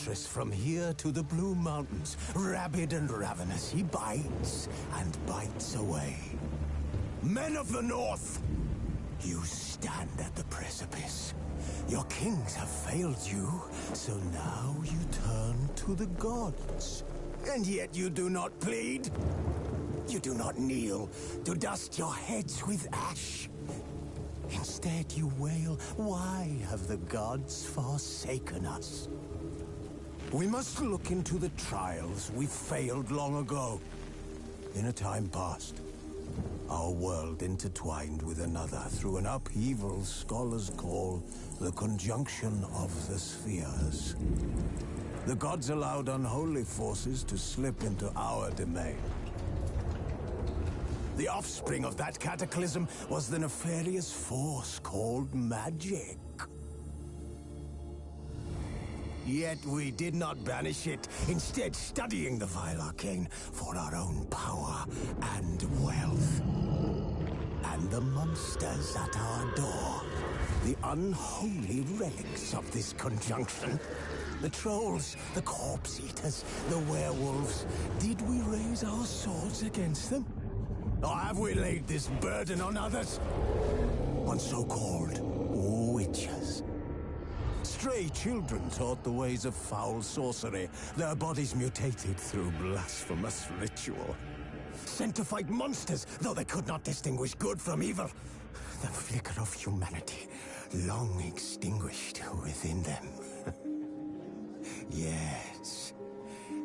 fortress from here to the Blue Mountains. Rabid and ravenous, he bites and bites away. Men of the North, you stand at the precipice. Your kings have failed you, so now you turn to the gods. And yet you do not plead. You do not kneel to dust your heads with ash. Instead you wail, why have the gods forsaken us? We must look into the trials we failed long ago. In a time past, our world intertwined with another through an upheaval scholars call the conjunction of the spheres. The gods allowed unholy forces to slip into our domain. The offspring of that cataclysm was the nefarious force called magic. Yet we did not banish it, instead studying the vile arcane for our own power and wealth. And the monsters at our door, the unholy relics of this conjunction. The trolls, the corpse-eaters, the werewolves. Did we raise our swords against them? Or have we laid this burden on others? On so-called witches. Stray children taught the ways of foul sorcery, their bodies mutated through blasphemous ritual. Sent to fight monsters, though they could not distinguish good from evil. The flicker of humanity, long extinguished within them. Yes,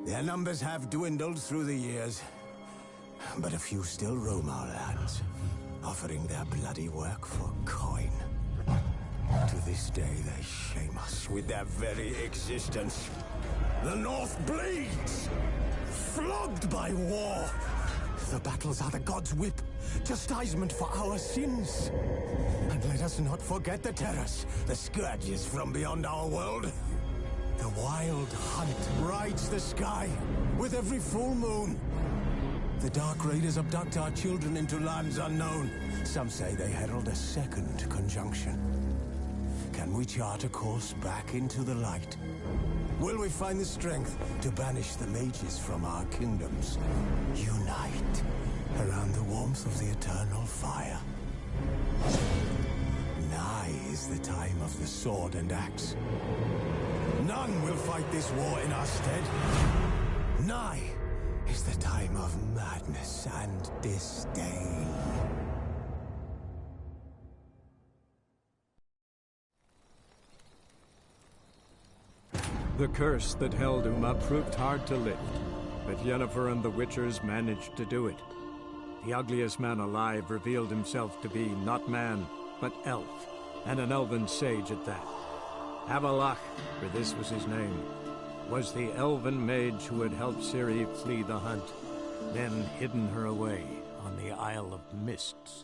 their numbers have dwindled through the years. But a few still roam our lands, offering their bloody work for coin. To this day, they shame us with their very existence. The North bleeds, flogged by war. The battles are the gods' whip, chastisement for our sins. And let us not forget the terrors, the scourges from beyond our world. The wild hunt rides the sky with every full moon. The Dark Raiders abduct our children into lands unknown. Some say they herald a second conjunction. Can we chart a course back into the light? Will we find the strength to banish the mages from our kingdoms? Unite around the warmth of the eternal fire. Nigh is the time of the sword and axe. None will fight this war in our stead. Nigh is the time of madness and disdain. The curse that held Uma proved hard to lift, but Yennefer and the Witchers managed to do it. The ugliest man alive revealed himself to be not man, but elf, and an elven sage at that. Avalach, for this was his name, was the elven mage who had helped Ciri flee the hunt, then hidden her away on the Isle of Mists.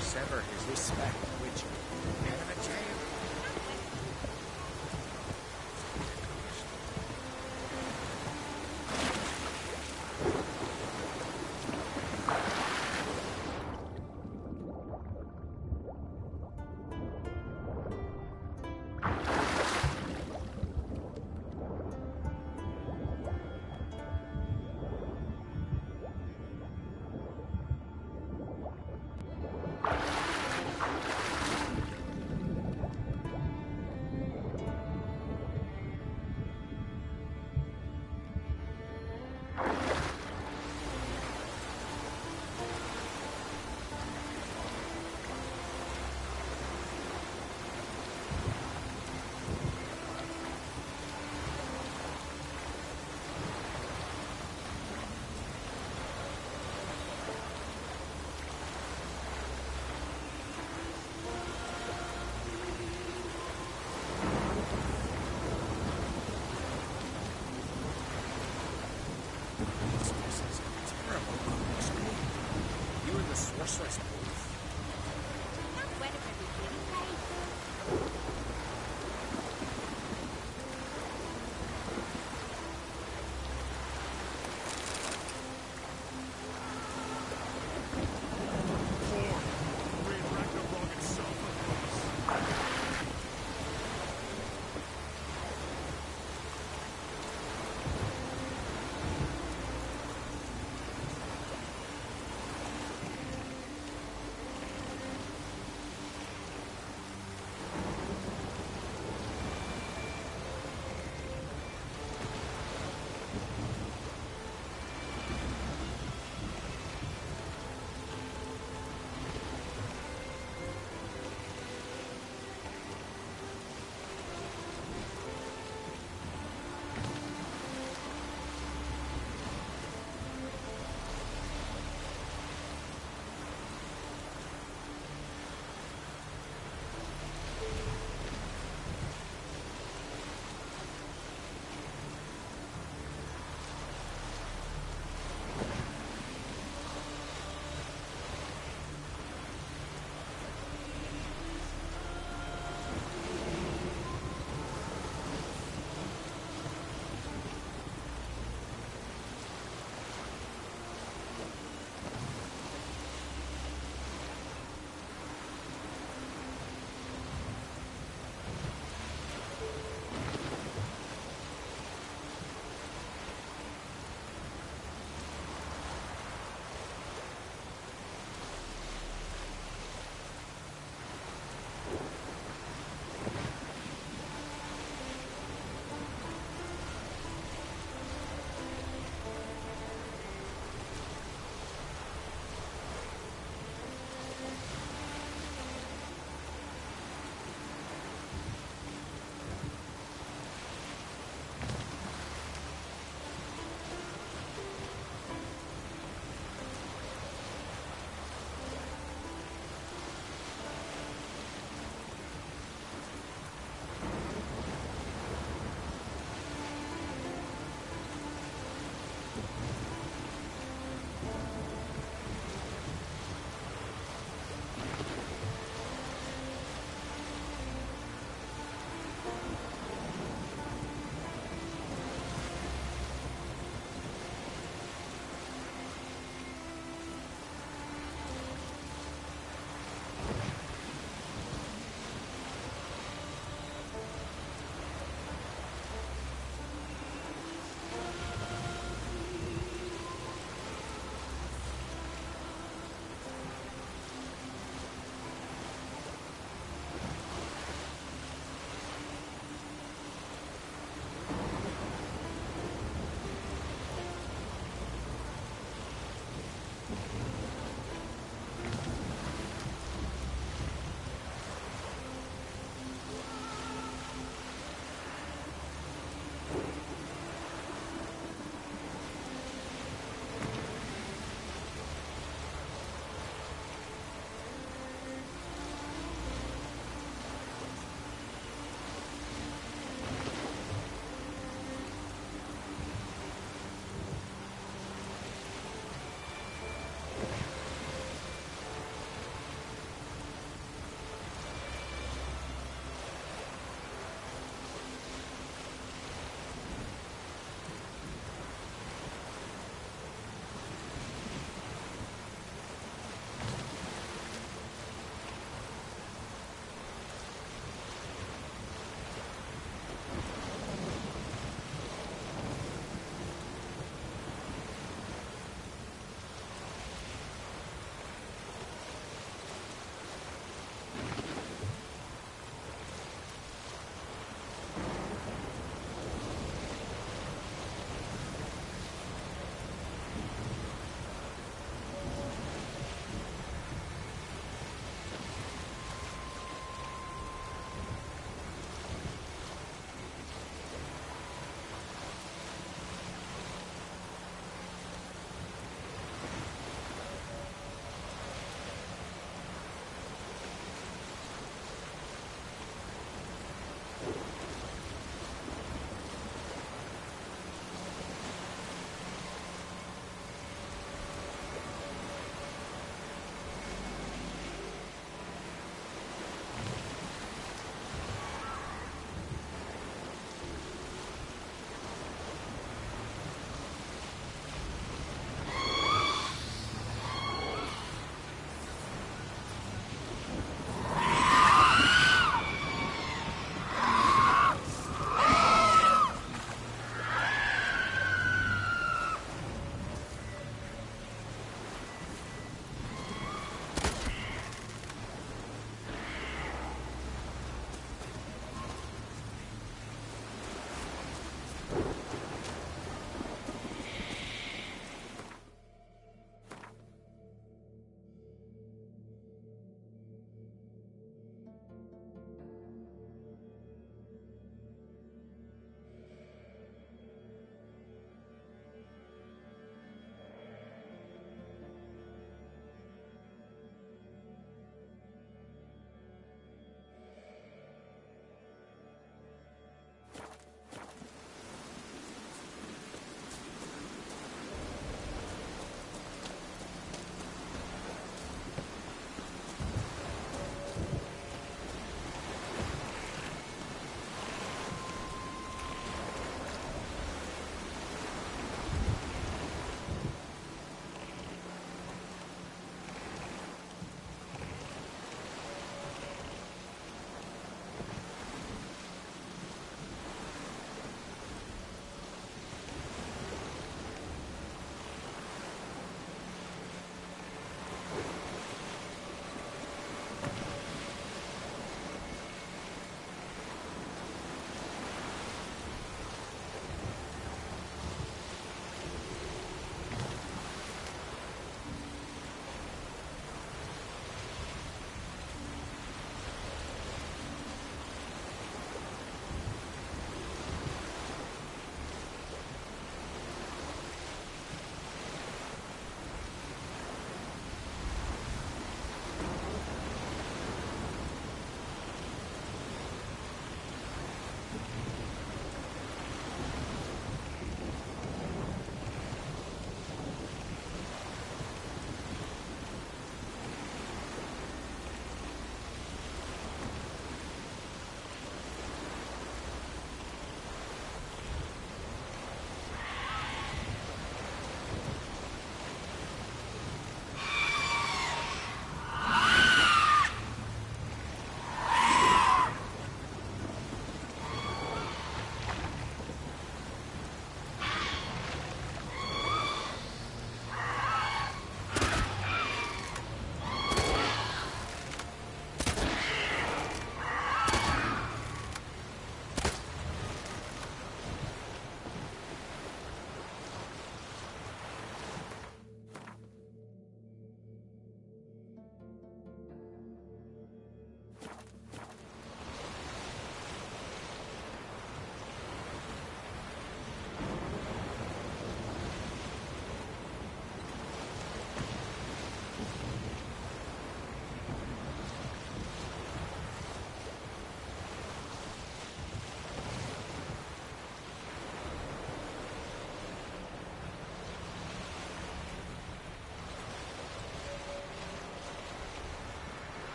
Sever his respect, which head of a tail. Eso es buff. Not wet of everything, right?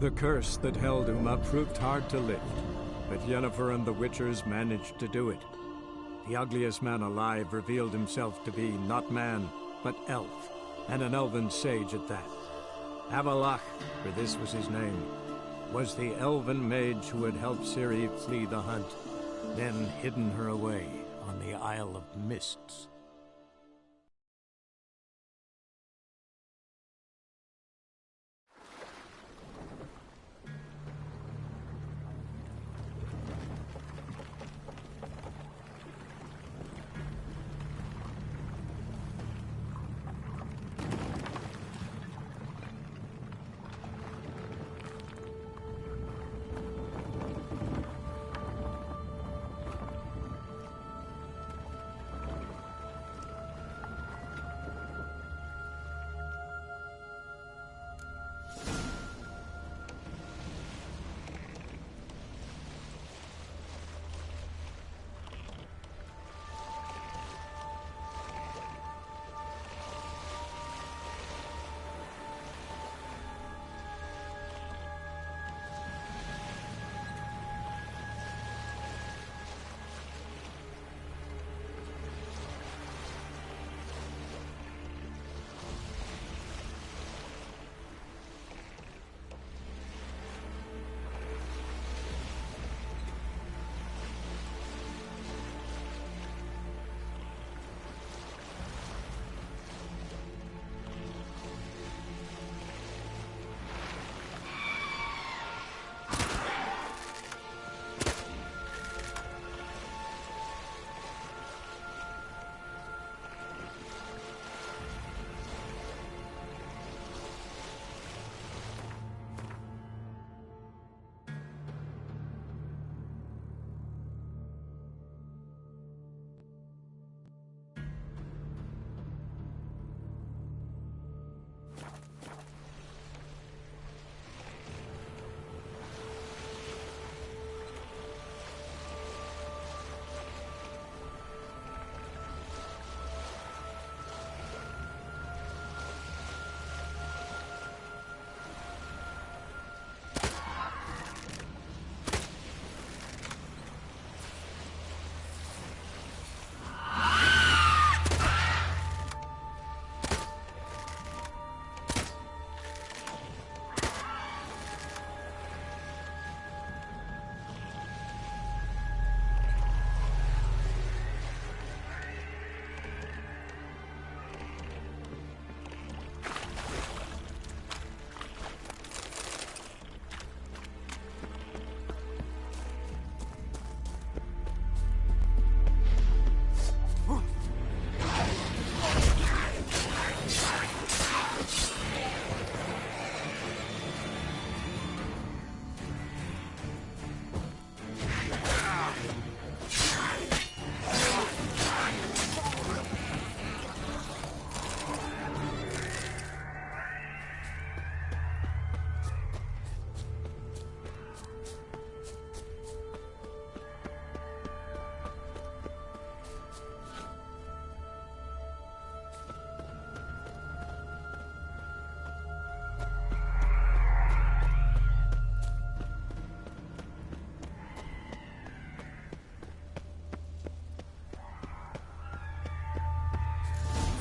The curse that held Uma proved hard to lift, but Yennefer and the Witchers managed to do it. The ugliest man alive revealed himself to be not man, but elf, and an elven sage at that. Avalach, for this was his name, was the elven mage who had helped Ciri flee the hunt, then hidden her away on the Isle of Mists.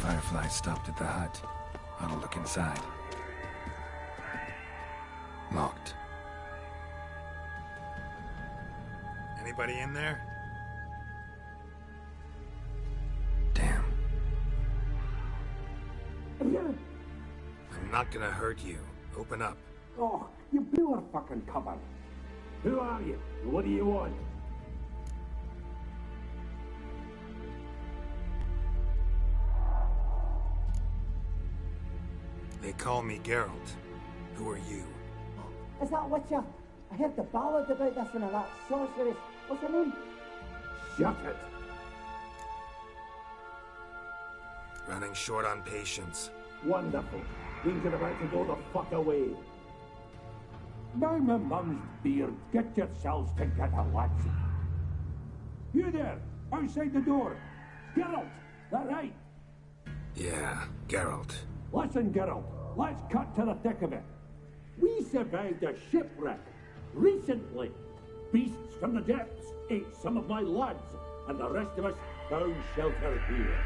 Firefly stopped at the hut. I'll look inside. Locked. Anybody in there? Damn. I'm not gonna hurt you. Open up. Oh, you blew our fucking cover. Who are you? What do you want? They call me Geralt. Who are you? Is that Witcher? I heard the ballad about this one of that sorceress. What's her name? Shut it. Running short on patience. Wonderful. Means you're about to go the fuck away. By my mum's beard, get yourselves together, lads. You there, outside the door. Geralt, that right? Yeah, Geralt. Listen, Geralt, let's cut to the thick of it. We survived a shipwreck recently. Beasts from the depths ate some of my lads, and the rest of us found shelter here.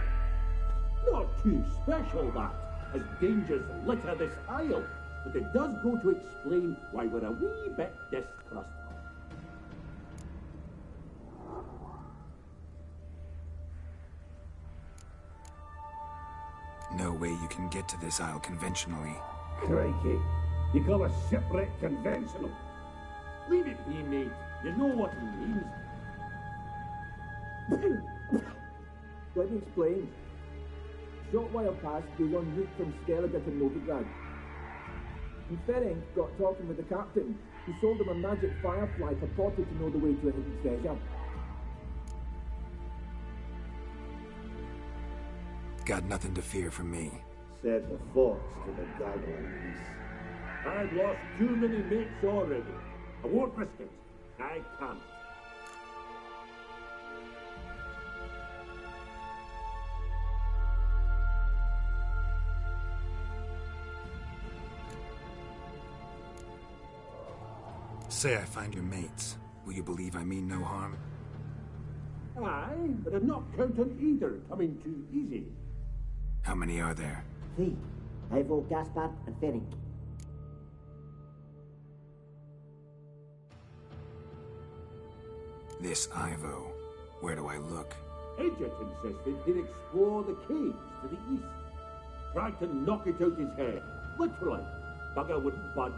Not too special, that, as dangers litter this isle, but it does go to explain why we're a wee bit distrustful. No way you can get to this isle conventionally. Crikey, you call a shipwreck conventional? Leave it be, mate. You know what he means. Let me explain. Short while past, we were en route from Skellige to Novigrad. And Ferenc got talking with the captain, who sold him a magic firefly purported to know the way to a hidden treasure. Got nothing to fear from me. Said the fox to the gaggling beast. I've lost too many mates already. I won't risk it. I can't. Say I find your mates. Will you believe I mean no harm? Aye, but I'm not counting either coming too easy. How many are there? 3. Ivo, Gaspard, and Ferenc. This Ivo. Where do I look? Agent insisted he'd explore the caves to the east. Tried to knock it out his head. Literally. Bugger wouldn't budge.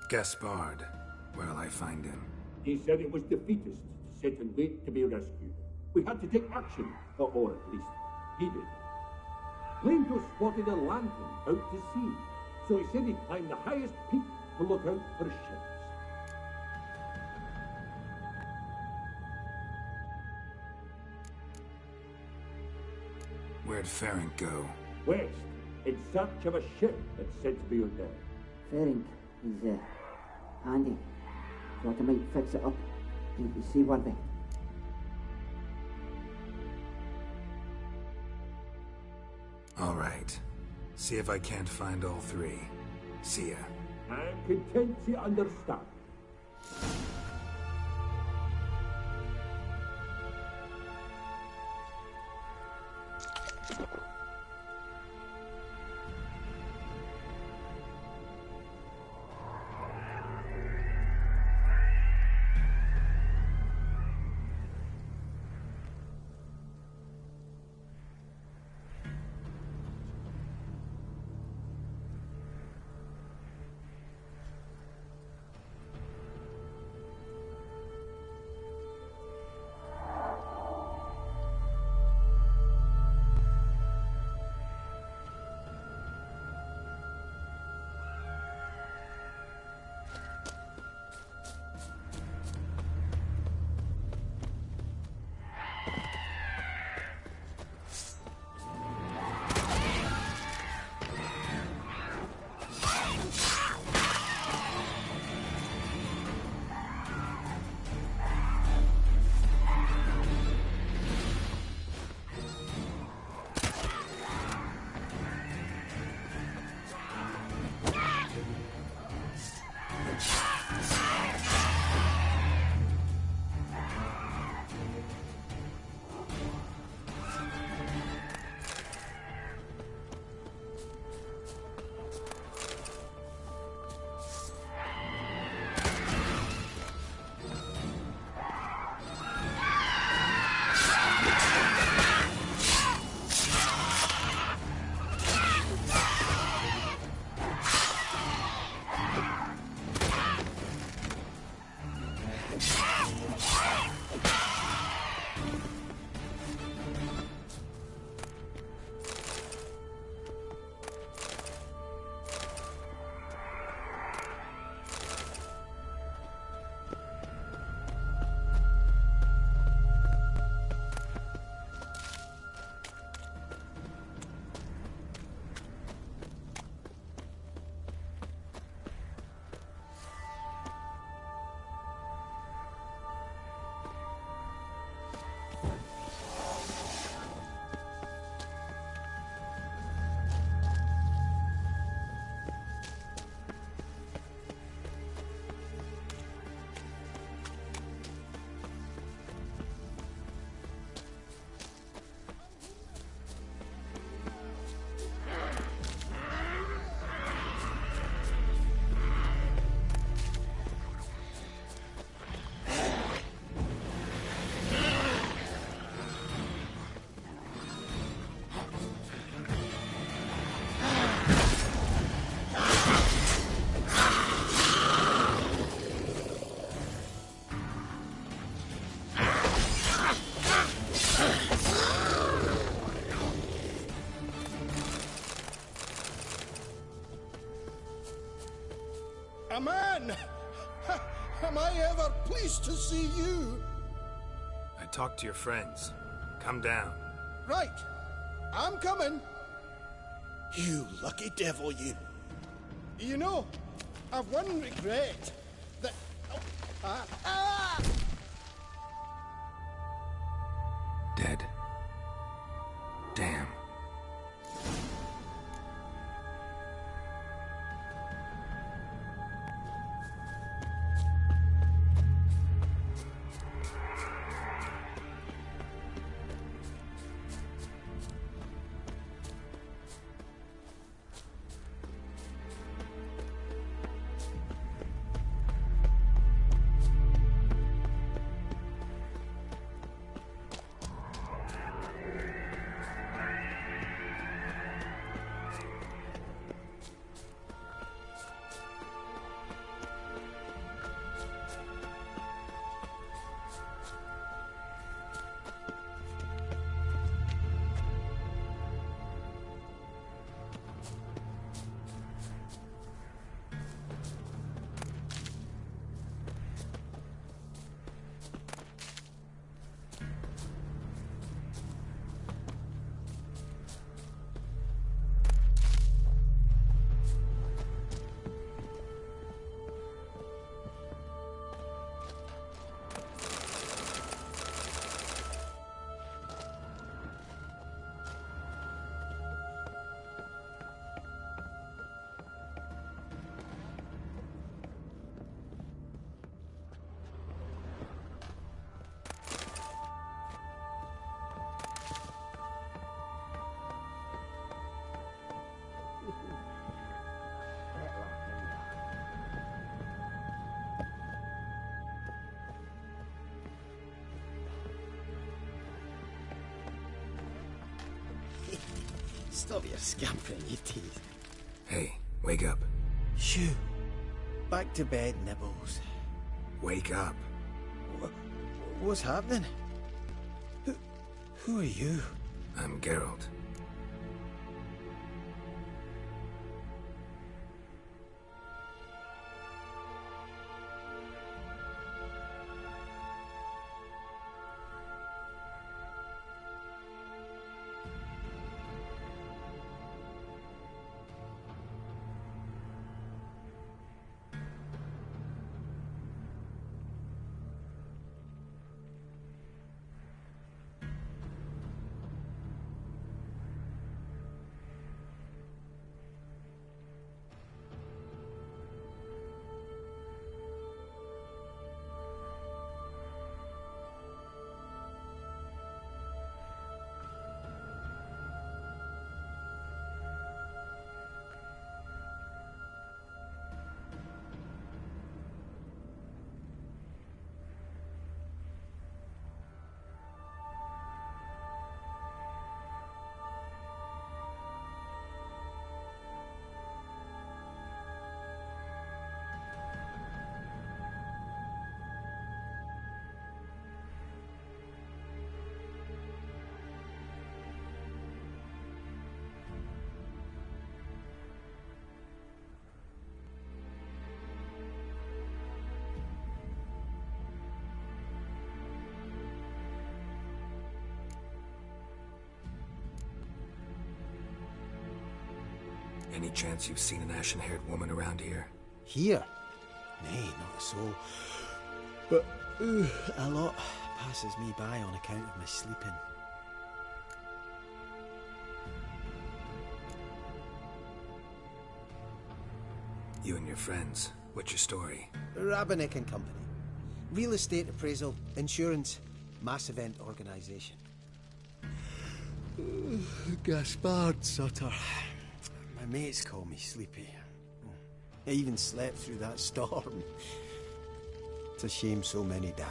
Gaspard. Where'll I find him? He said it was defeatist to sit and wait to be rescued. We had to take action, or at least he did. Claimed to have spotted a lantern out to sea, so he said he'd climb the highest peak to look out for ships. Where'd Ferenc go? West, in search of a ship that's said to be out there. Ferenc, he's handy. Thought I might fix it up. He's seaworthy. All right. See if I can't find all 3. See ya. I'm content to understand. A man! Am I ever pleased to see you? I talked to your friends. Come down. Right. I'm coming. You lucky devil, you. You know, I've one regret. That... Oh, Dead. Damn. Stop your scampering, you tease. Hey, wake up. Shoo. Back to bed, Nibbles. Wake up. What's happening? Who are you? I'm Geralt. Any chance you've seen an ashen-haired woman around here? Here? Nay, not a soul. But a lot passes me by on account of my sleeping. You and your friends, what's your story? Rabbinick and Company. Real estate appraisal, insurance, mass event organisation. Gaspard Sutter. My mates call me Sleepy. I even slept through that storm. It's a shame so many died.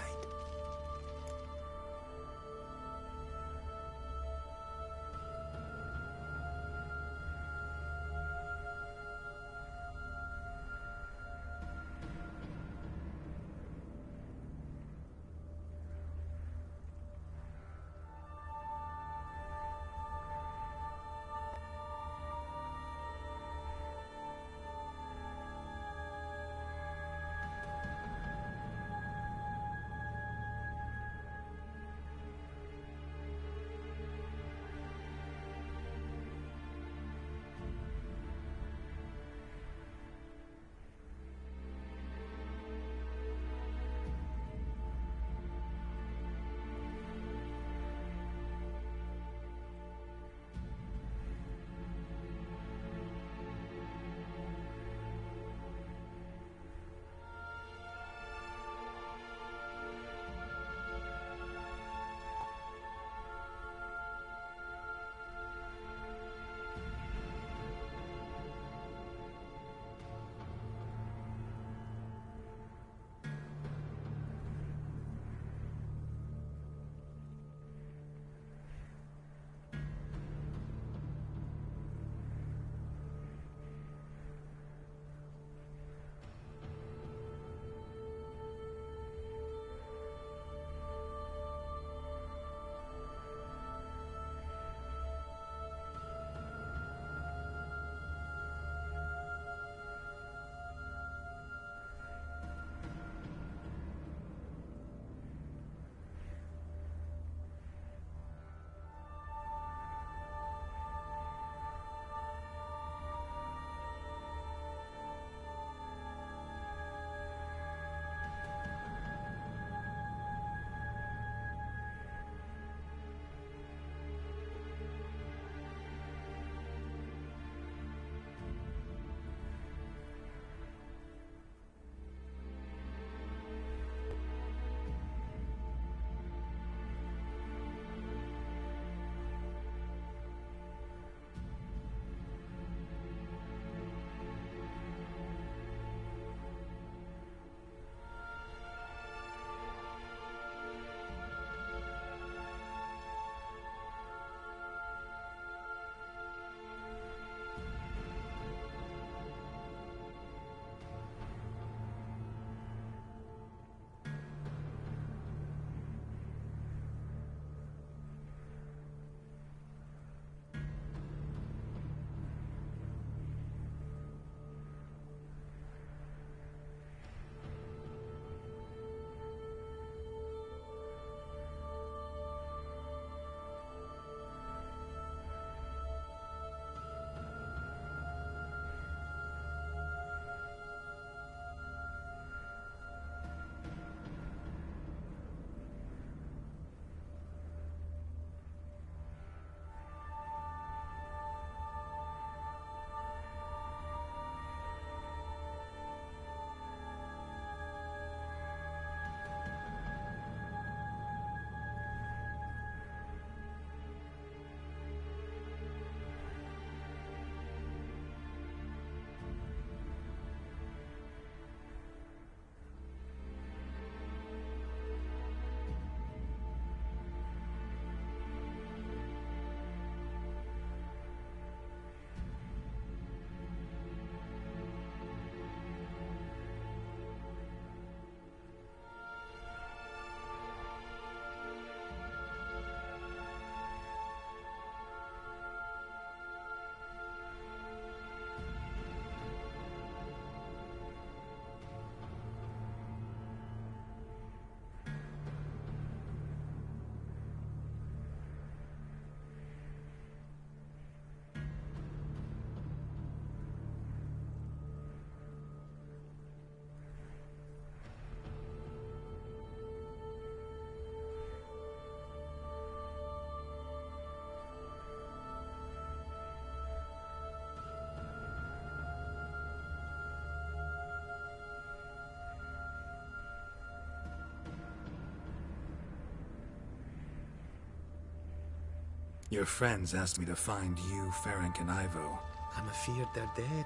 Your friends asked me to find you, Ferenc, and Ivo. I'm afeard they're dead.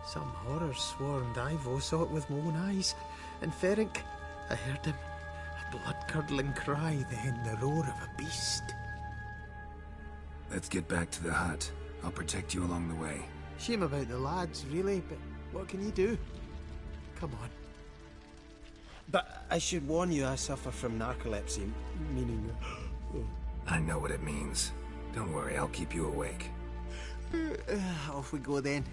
Some horror swarmed Ivo, saw it with my own eyes. And Ferenc, I heard him. A blood-curdling cry, then the roar of a beast. Let's get back to the hut. I'll protect you along the way. Shame about the lads, really, but what can you do? Come on. But I should warn you, I suffer from narcolepsy, meaning... I know what it means. Don't worry, I'll keep you awake. Off we go then.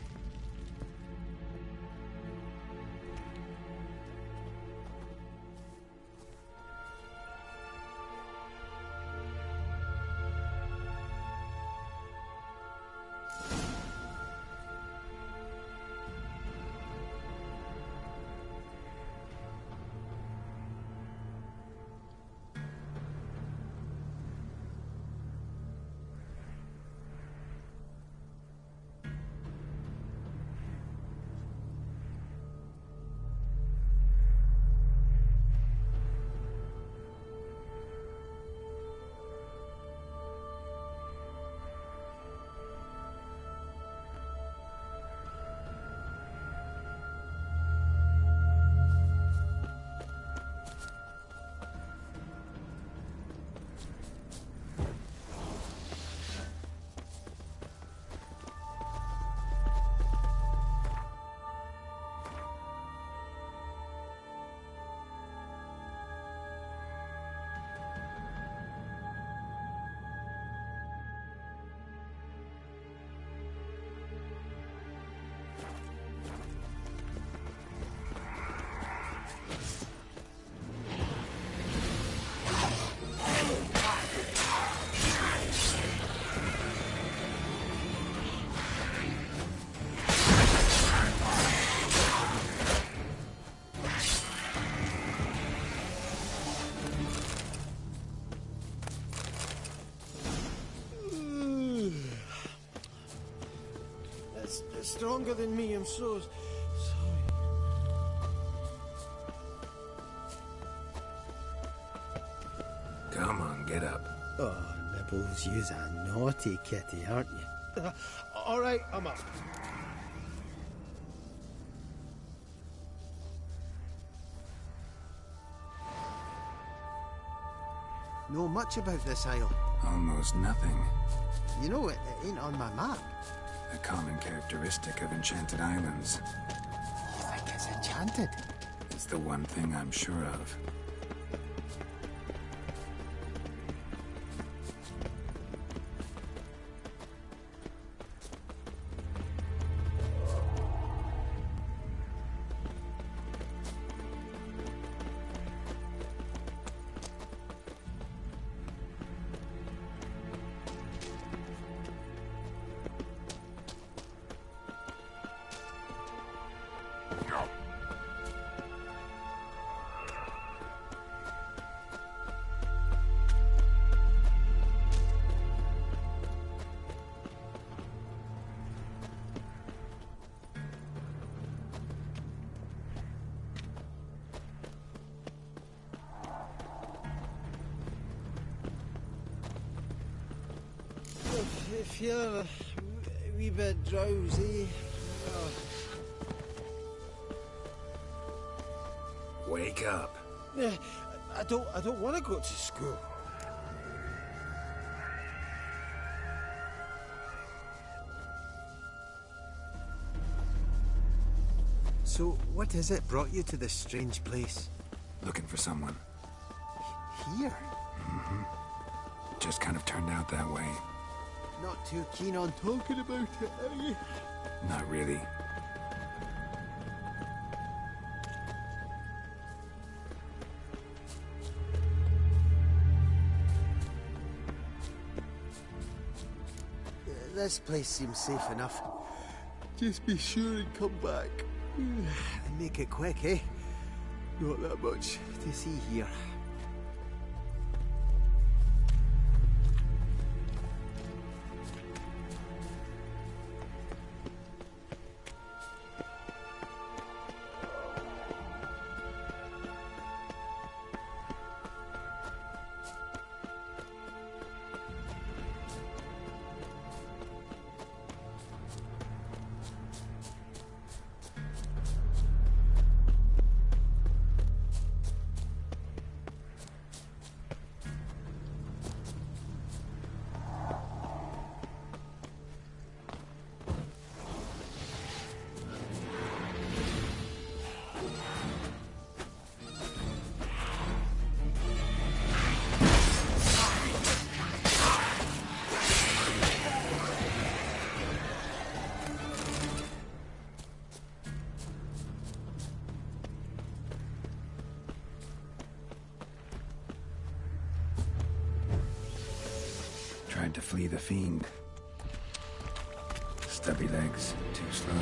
That's stronger than me, I'm so sorry. Come on, get up. Oh, Nibbles, you's a naughty kitty, aren't you? All right, I'm up. Know much about this isle? Almost nothing. You know, it ain't on my map. A common characteristic of enchanted islands. You think it's enchanted? It's the one thing I'm sure of. I feel a wee bit drowsy. Wake up. I don't want to go to school. So, what is it brought you to this strange place? Looking for someone. Here? Just kind of turned out that way. Not too keen on talking about it, are you? Not really. This place seems safe enough. Just be sure and come back. And make it quick, eh? Not that much to see here. tried to flee the fiend. Stubby legs, too slow.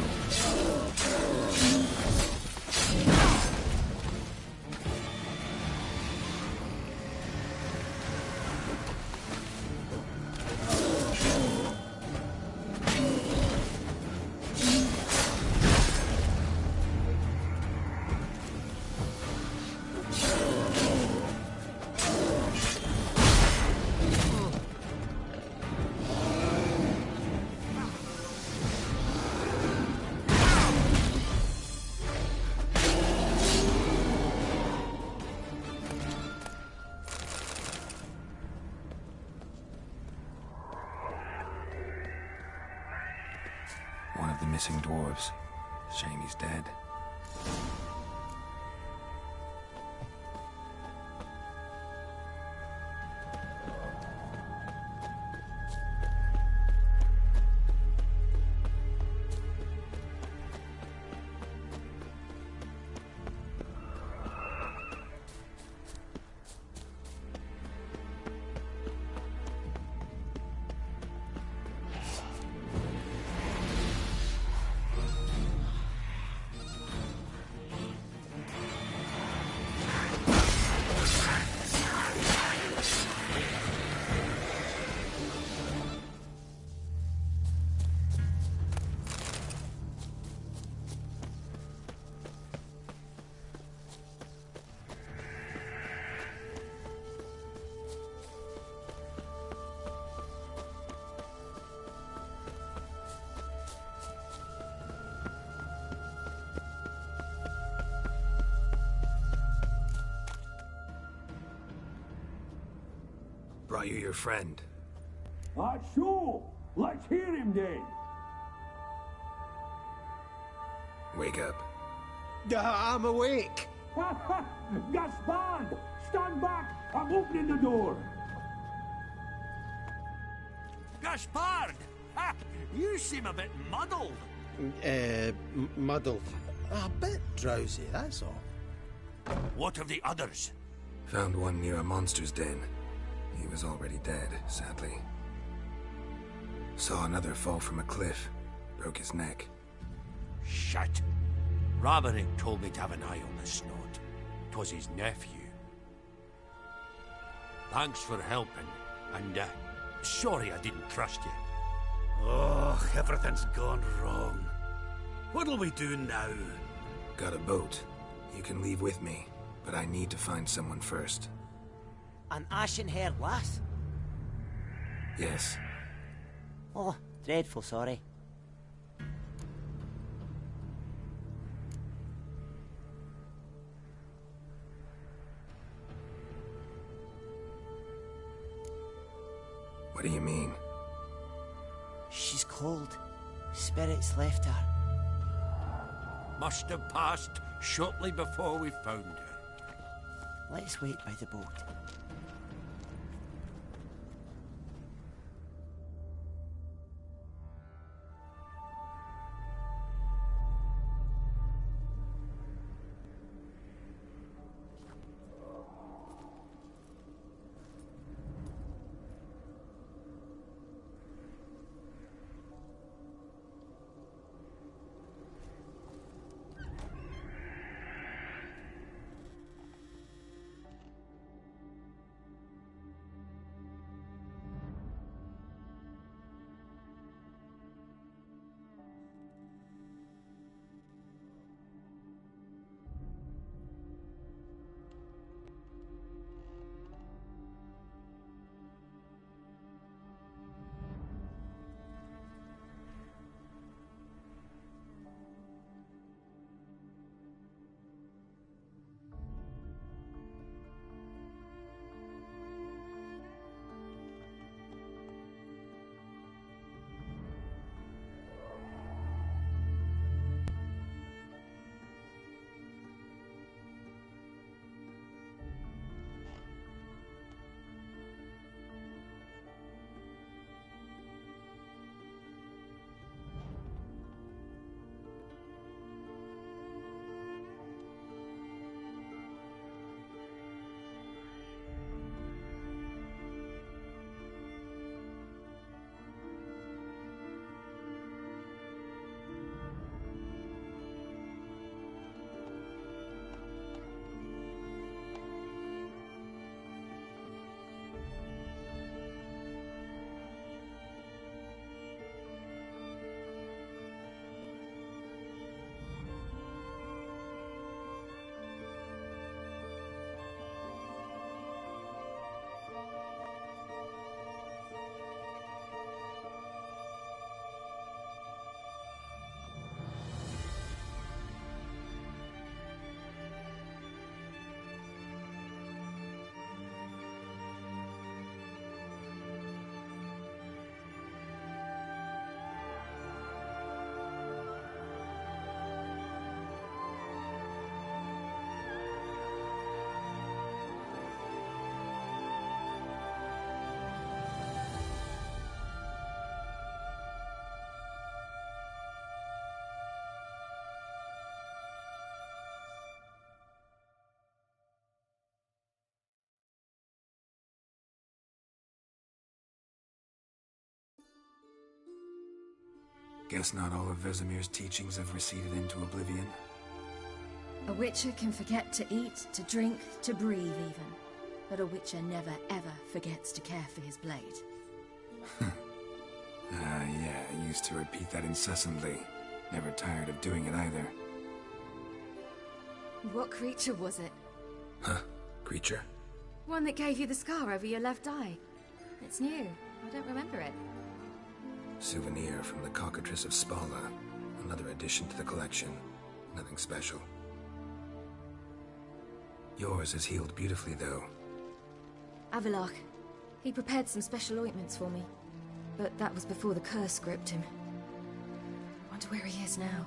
One of the missing dwarves. Shame he's dead. Brought you your friend. Sure. Let's hear him then. Wake up. I'm awake. Gaspard! Stand back! I'm opening the door. Gaspard! Ha! You seem a bit muddled. Muddled. A bit drowsy, that's all. What of the others? Found one near a monster's den. He was already dead, sadly. Saw another fall from a cliff. Broke his neck. Shit. Raverick told me to have an eye on the snot. 'Twas his nephew. Thanks for helping, and sorry I didn't trust you. Oh, everything's gone wrong. What'll we do now? Got a boat. You can leave with me, but I need to find someone first. An ashen-haired lass? Yes. Oh, dreadful sorry. What do you mean? She's cold. Spirits left her. Must have passed shortly before we found her. Let's wait by the boat. Guess not all of Vesemir's teachings have receded into oblivion. A witcher can forget to eat, to drink, to breathe even. But a witcher never ever forgets to care for his blade. Yeah, I used to repeat that incessantly. Never tired of doing it either. What creature was it? Huh? Creature? One that gave you the scar over your left eye. It's new. I don't remember it. Souvenir from the cockatrice of Spala. Another addition to the collection. Nothing special. Yours has healed beautifully, though. Avallac'h. He prepared some special ointments for me. But that was before the curse gripped him. Wonder where he is now.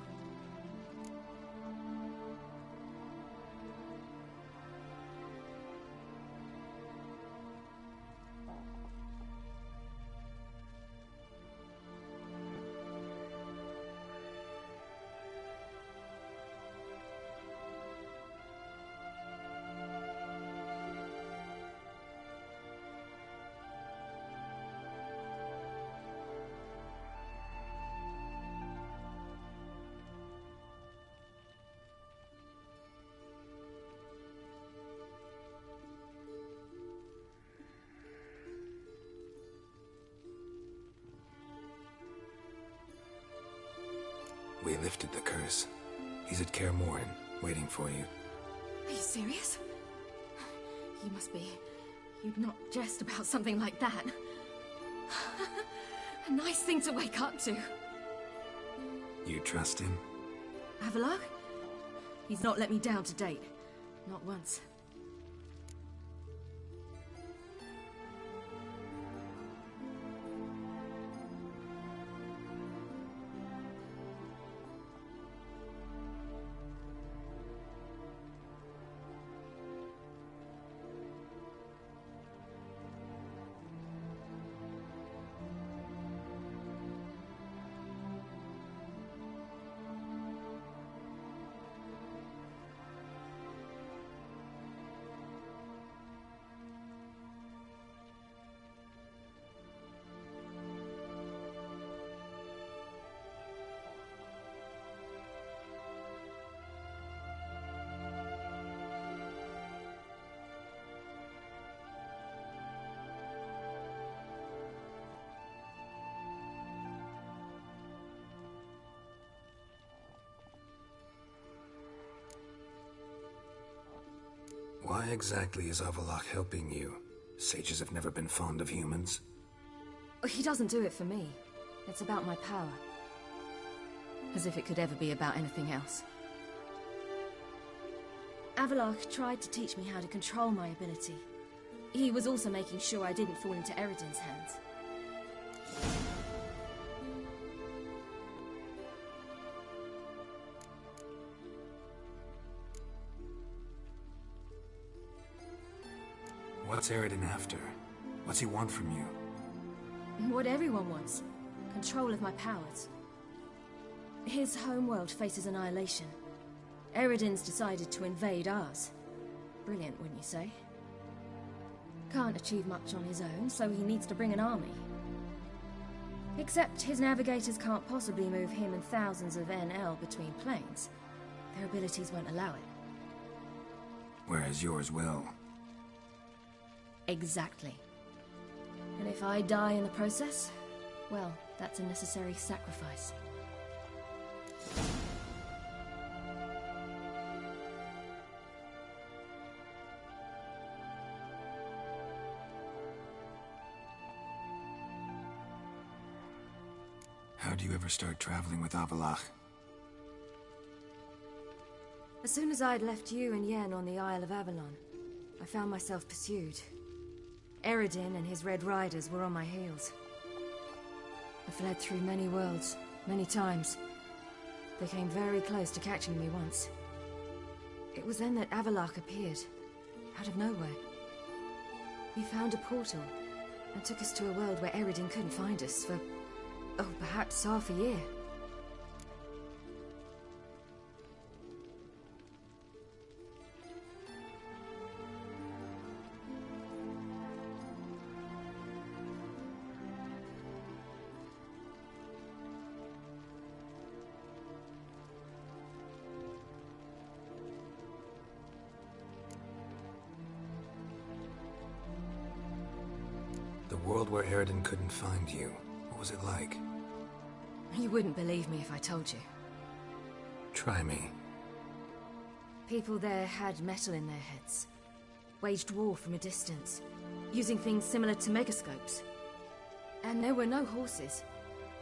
We lifted the curse. He's at Kaer Morhen, waiting for you. Are you serious? You must be. You'd not jest about something like that. A nice thing to wake up to. You trust him? Avallac'h? He's not let me down to date. Not once. Why exactly is Avallac'h helping you? Sages have never been fond of humans. He doesn't do it for me. It's about my power. As if it could ever be about anything else. Avallac'h tried to teach me how to control my ability. He was also making sure I didn't fall into Eredin's hands. What's Eredin after? What's he want from you? What everyone wants. Control of my powers. His homeworld faces annihilation. Eredin's decided to invade ours. Brilliant, wouldn't you say? Can't achieve much on his own, so he needs to bring an army. Except his navigators can't possibly move him and thousands of NL between planes. Their abilities won't allow it. Whereas yours will. Exactly. And if I die in the process, well, that's a necessary sacrifice. How do you ever start traveling with Avallac'h? As soon as I'd left you and Yen on the Isle of Avalon, I found myself pursued. Eredin and his Red Riders were on my heels. I fled through many worlds, many times. They came very close to catching me once. It was then that Avallac'h appeared, out of nowhere. He found a portal, and took us to a world where Eredin couldn't find us for, oh, perhaps half a year. world where Eridan couldn't find you. What was it like? You wouldn't believe me if I told you. Try me. People there had metal in their heads. Waged war from a distance, using things similar to megascopes. And there were no horses.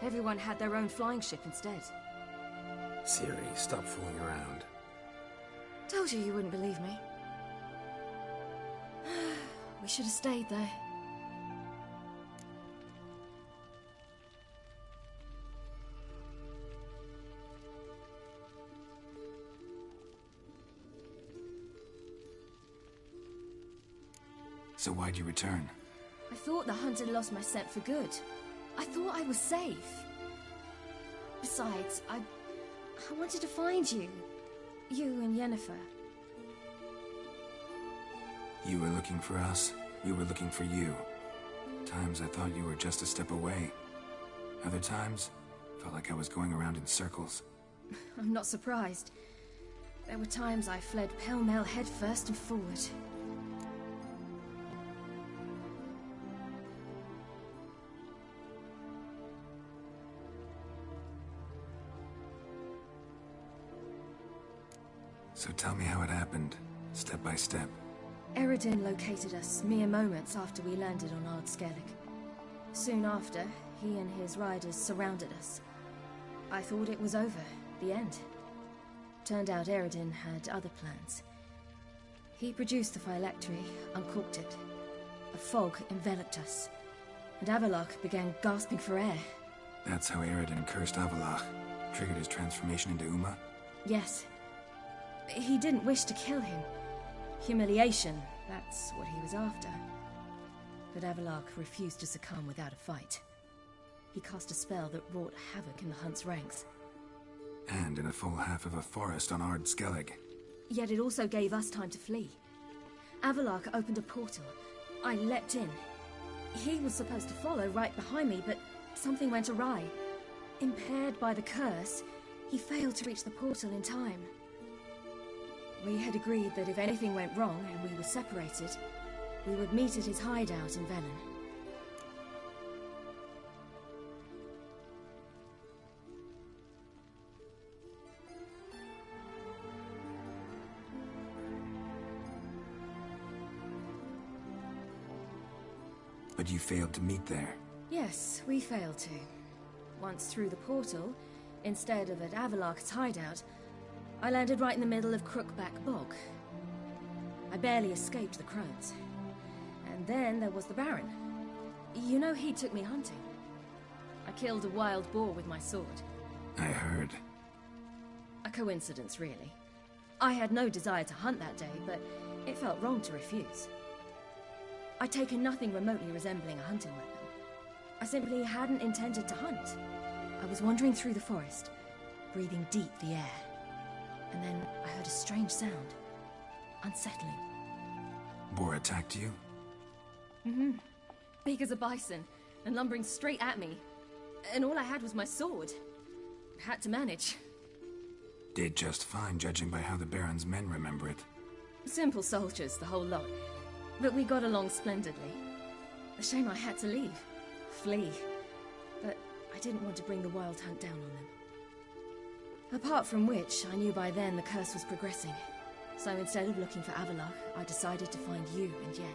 Everyone had their own flying ship instead. Siri, stop fooling around. Told you wouldn't believe me. We should have stayed there. So why'd you return? I thought the hunt had lost my scent for good. I thought I was safe. Besides, I wanted to find you. You and Yennefer. You were looking for us. We were looking for you. Times I thought you were just a step away. Other times, felt like I was going around in circles. I'm not surprised. There were times I fled pell-mell head first and forward. So tell me how it happened, step by step. Eridan located us mere moments after we landed on Ard Skellig. Soon after, he and his riders surrounded us. I thought it was over, the end. Turned out Eridan had other plans. He produced the phylactery, uncorked it. A fog enveloped us, and Avallac'h began gasping for air. That's how Eridan cursed Avallac'h, triggered his transformation into Uma? Yes. He didn't wish to kill him. Humiliation, that's what he was after. But Avallac'h refused to succumb without a fight. He cast a spell that wrought havoc in the Hunt's ranks. And in a full half of a forest on Ard Skellig. Yet it also gave us time to flee. Avallac'h opened a portal. I leapt in. He was supposed to follow right behind me, but something went awry. Impaired by the curse, he failed to reach the portal in time. We had agreed that if anything went wrong and we were separated, we would meet at his hideout in Velen. But you failed to meet there. Yes, we failed to. Once through the portal, instead of at Avallac'h's hideout, I landed right in the middle of Crookback Bog. I barely escaped the crones. And then there was the Baron. You know, he took me hunting. I killed a wild boar with my sword. I heard. A coincidence, really. I had no desire to hunt that day, but it felt wrong to refuse. I'd taken nothing remotely resembling a hunting weapon. I simply hadn't intended to hunt. I was wandering through the forest, breathing deep the air. And then I heard a strange sound. Unsettling. Boar attacked you? Mm-hmm. Big as a bison, and lumbering straight at me. And all I had was my sword. Had to manage. Did just fine, judging by how the Baron's men remember it. Simple soldiers, the whole lot. But we got along splendidly. A shame I had to leave. Flee. But I didn't want to bring the Wild Hunt down on them. Apart from which, I knew by then the curse was progressing. So instead of looking for Avallac'h, I decided to find you and Yen.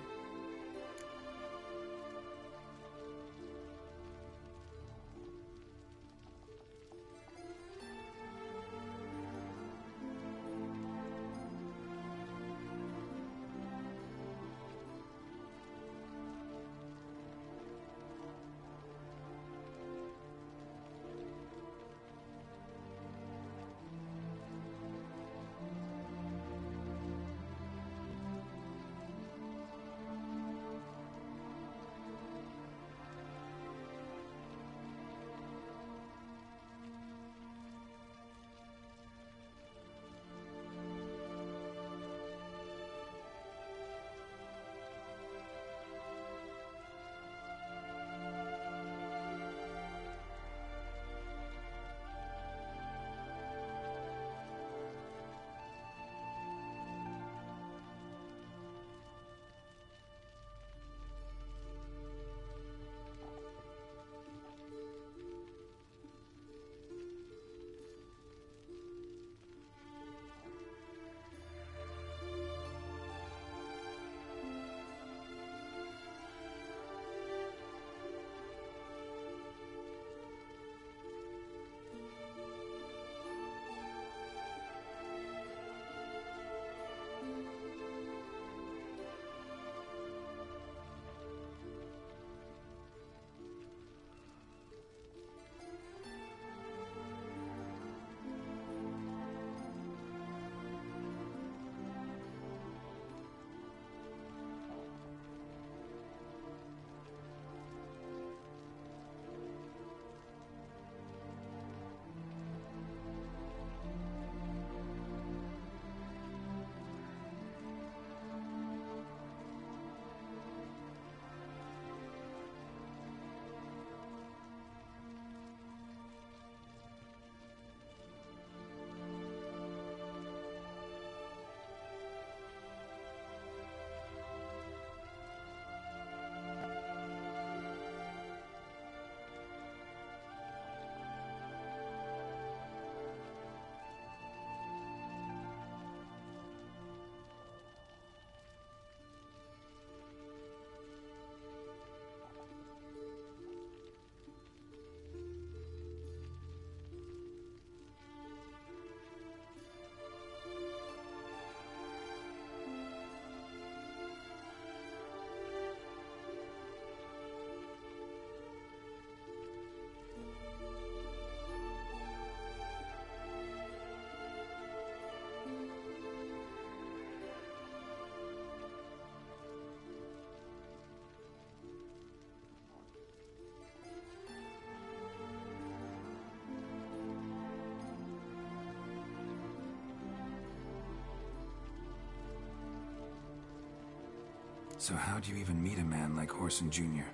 So how'd you even meet a man like Horson Jr.?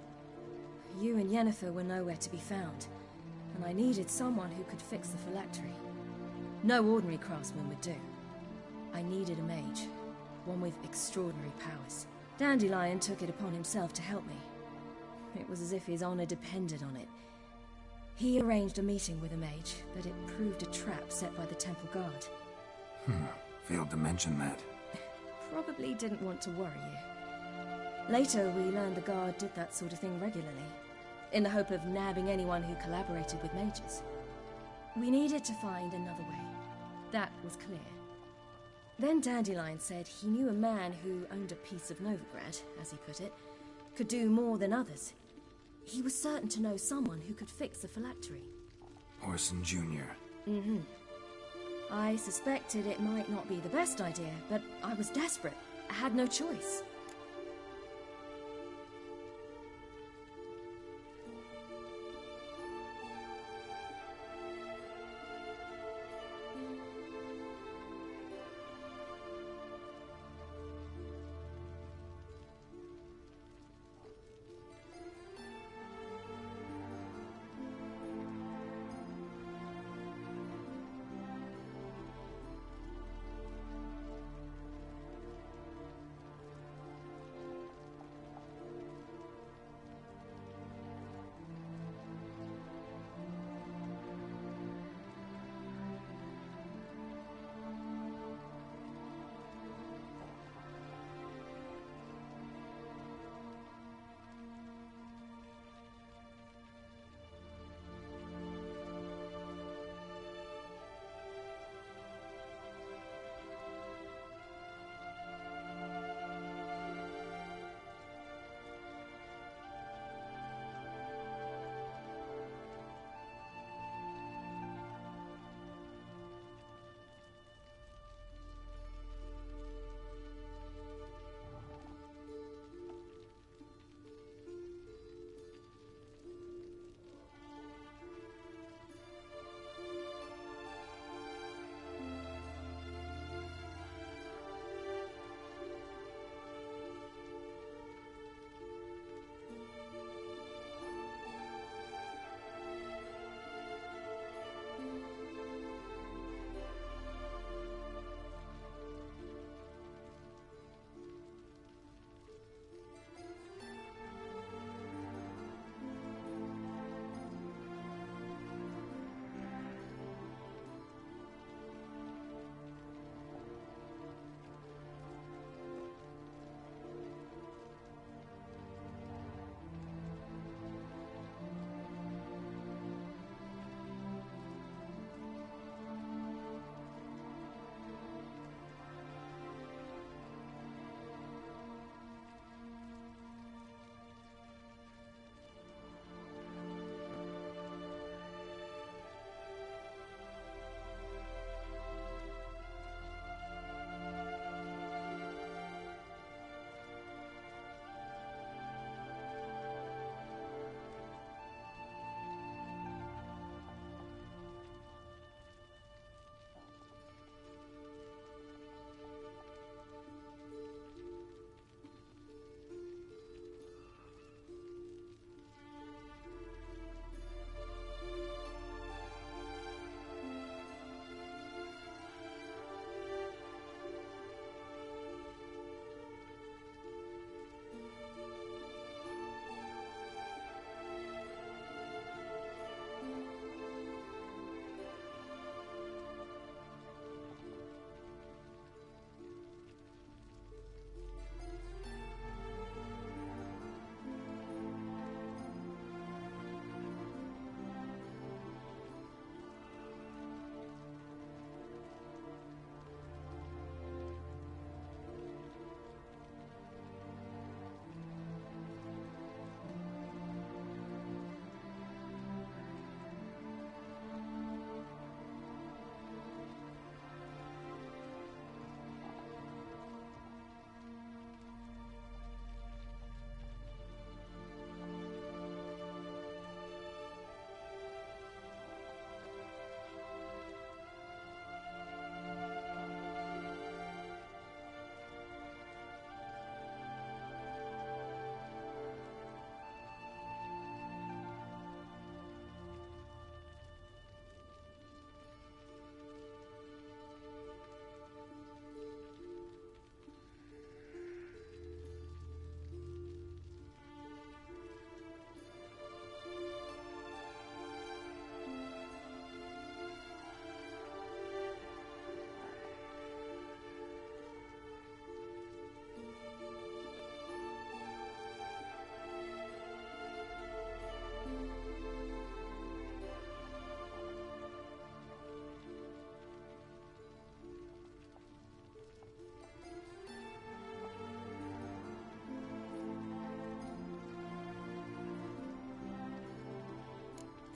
You and Yennefer were nowhere to be found, and I needed someone who could fix the phylactery. No ordinary craftsman would do. I needed a mage, one with extraordinary powers. Dandelion took it upon himself to help me. It was as if his honor depended on it. He arranged a meeting with a mage, but it proved a trap set by the temple guard. Failed to mention that. Probably didn't want to worry you. Later, we learned the guard did that sort of thing regularly, in the hope of nabbing anyone who collaborated with mages. We needed to find another way. That was clear. Then Dandelion said he knew a man who owned a piece of Novigrad, as he put it, could do more than others. He was certain to know someone who could fix the phylactery. Horson Jr. Mm-hmm. I suspected it might not be the best idea, but I was desperate. I had no choice.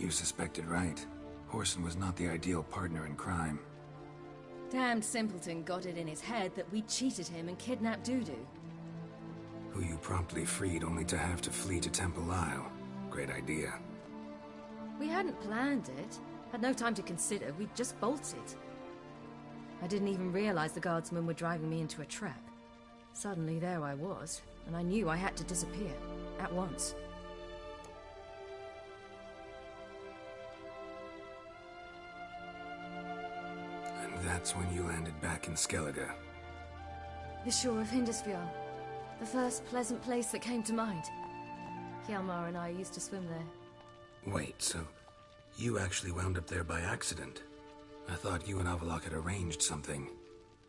You suspected right. Horson was not the ideal partner in crime. Damned simpleton got it in his head that we cheated him and kidnapped Dudu. Who you promptly freed only to have to flee to Temple Isle. Great idea. We hadn't planned it. Had no time to consider. We just bolted. I didn't even realize the guardsmen were driving me into a trap. Suddenly there I was, and I knew I had to disappear. At once. And that's when you landed back in Skellige. The shore of Hindisfjord. The first pleasant place that came to mind. Hjalmar and I used to swim there. Wait, so you actually wound up there by accident? I thought you and Avalok had arranged something.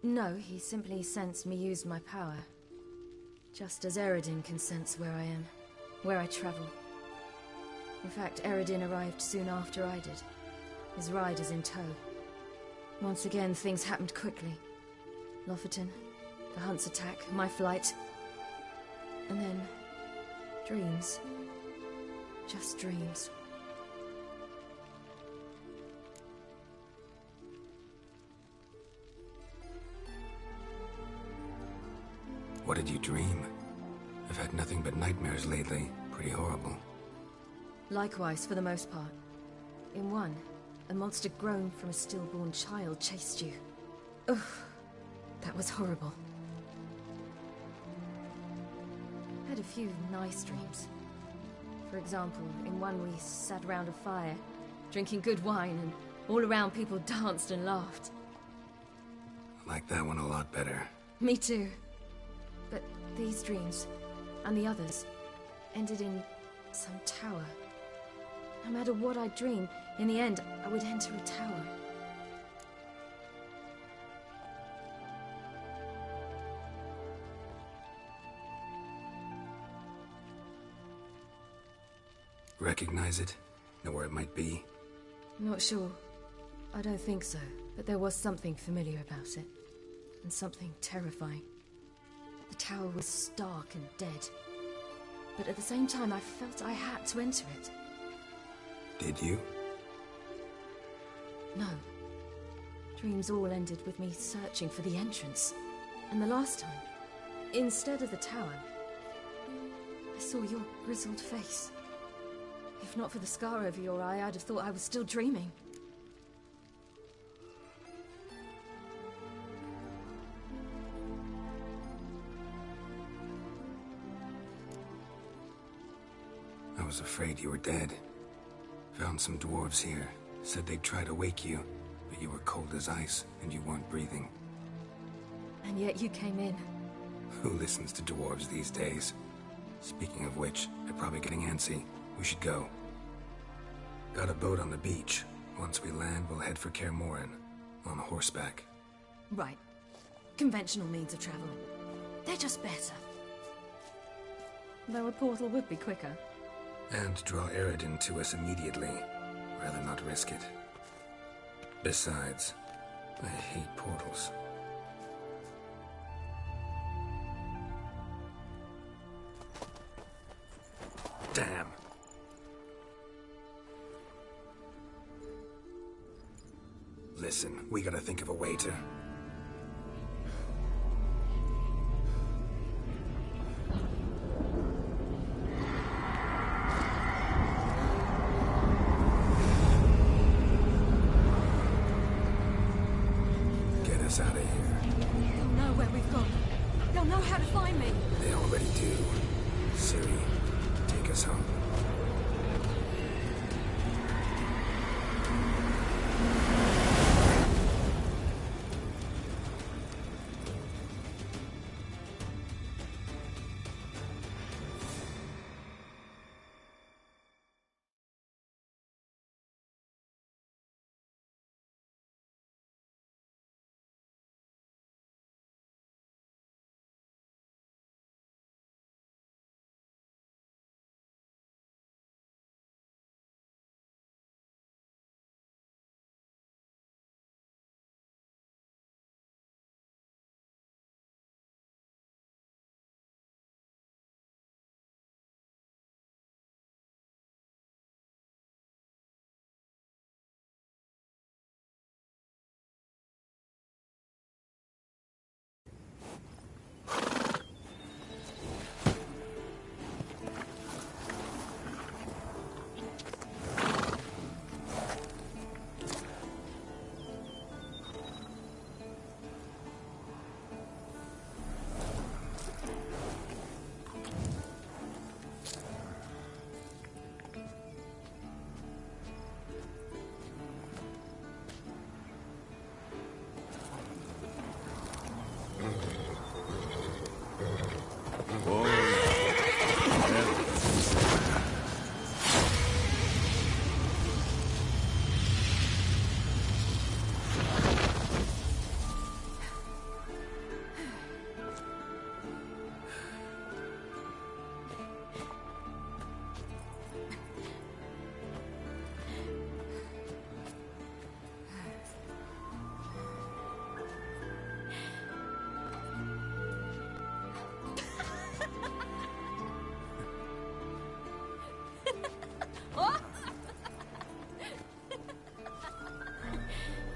No, he simply sensed me use my power. Just as Eredin can sense where I am, where I travel. In fact, Eredin arrived soon after I did. His riders in tow. Once again, things happened quickly. Lofoten, the Hunt's attack, my flight. And then, dreams. Just dreams. What did you dream? I've had nothing but nightmares lately. Pretty horrible. Likewise, for the most part. In one, a monster grown from a stillborn child chased you. Ugh, that was horrible. I had a few nice dreams. For example, in one we sat around a fire, drinking good wine, and all around people danced and laughed. I like that one a lot better. Me too. But these dreams, and the others, ended in some tower. No matter what I dream, in the end, I would enter a tower. Recognize it? Know where it might be? Not sure. I don't think so, but there was something familiar about it. And something terrifying. The tower was stark and dead. But at the same time, I felt I had to enter it. Did you? No. Dreams all ended with me searching for the entrance. And the last time, instead of the tower, I saw your grizzled face. If not for the scar over your eye, I'd have thought I was still dreaming. I was afraid you were dead. Found some dwarves here. Said they'd try to wake you, but you were cold as ice, and you weren't breathing. And yet you came in. Who listens to dwarves these days? Speaking of which, they're probably getting antsy. We should go. Got a boat on the beach. Once we land, we'll head for Kaer Morhen. On horseback. Right. Conventional means of travel. They're just better. Though a portal would be quicker. And draw Eredin to us immediately. Rather not risk it. Besides, I hate portals. Damn. Listen, we gotta think of a way to... Get us out of here. They'll know where we've gone. They'll know how to find me. They already do. Siri, take us home.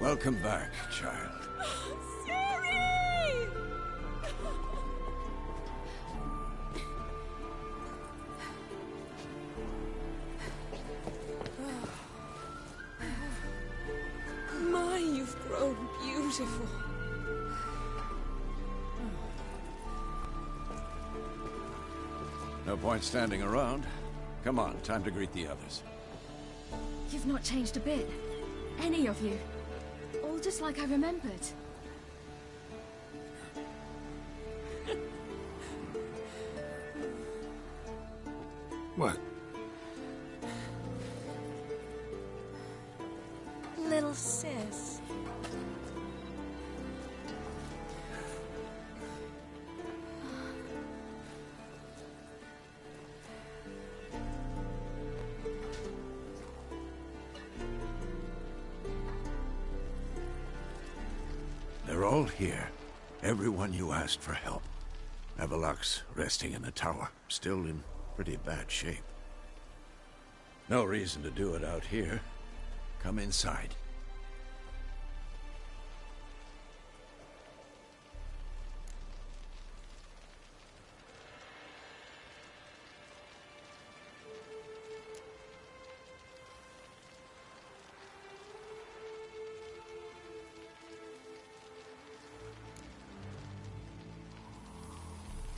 Welcome back, child. Siri! My, you've grown beautiful. No point standing around. Come on, time to greet the others. You've not changed a bit. Any of you. All just like I remembered. What? Little sis. They're all here. Everyone you asked for help. Avalok's resting in the tower, still in pretty bad shape. No reason to do it out here. Come inside.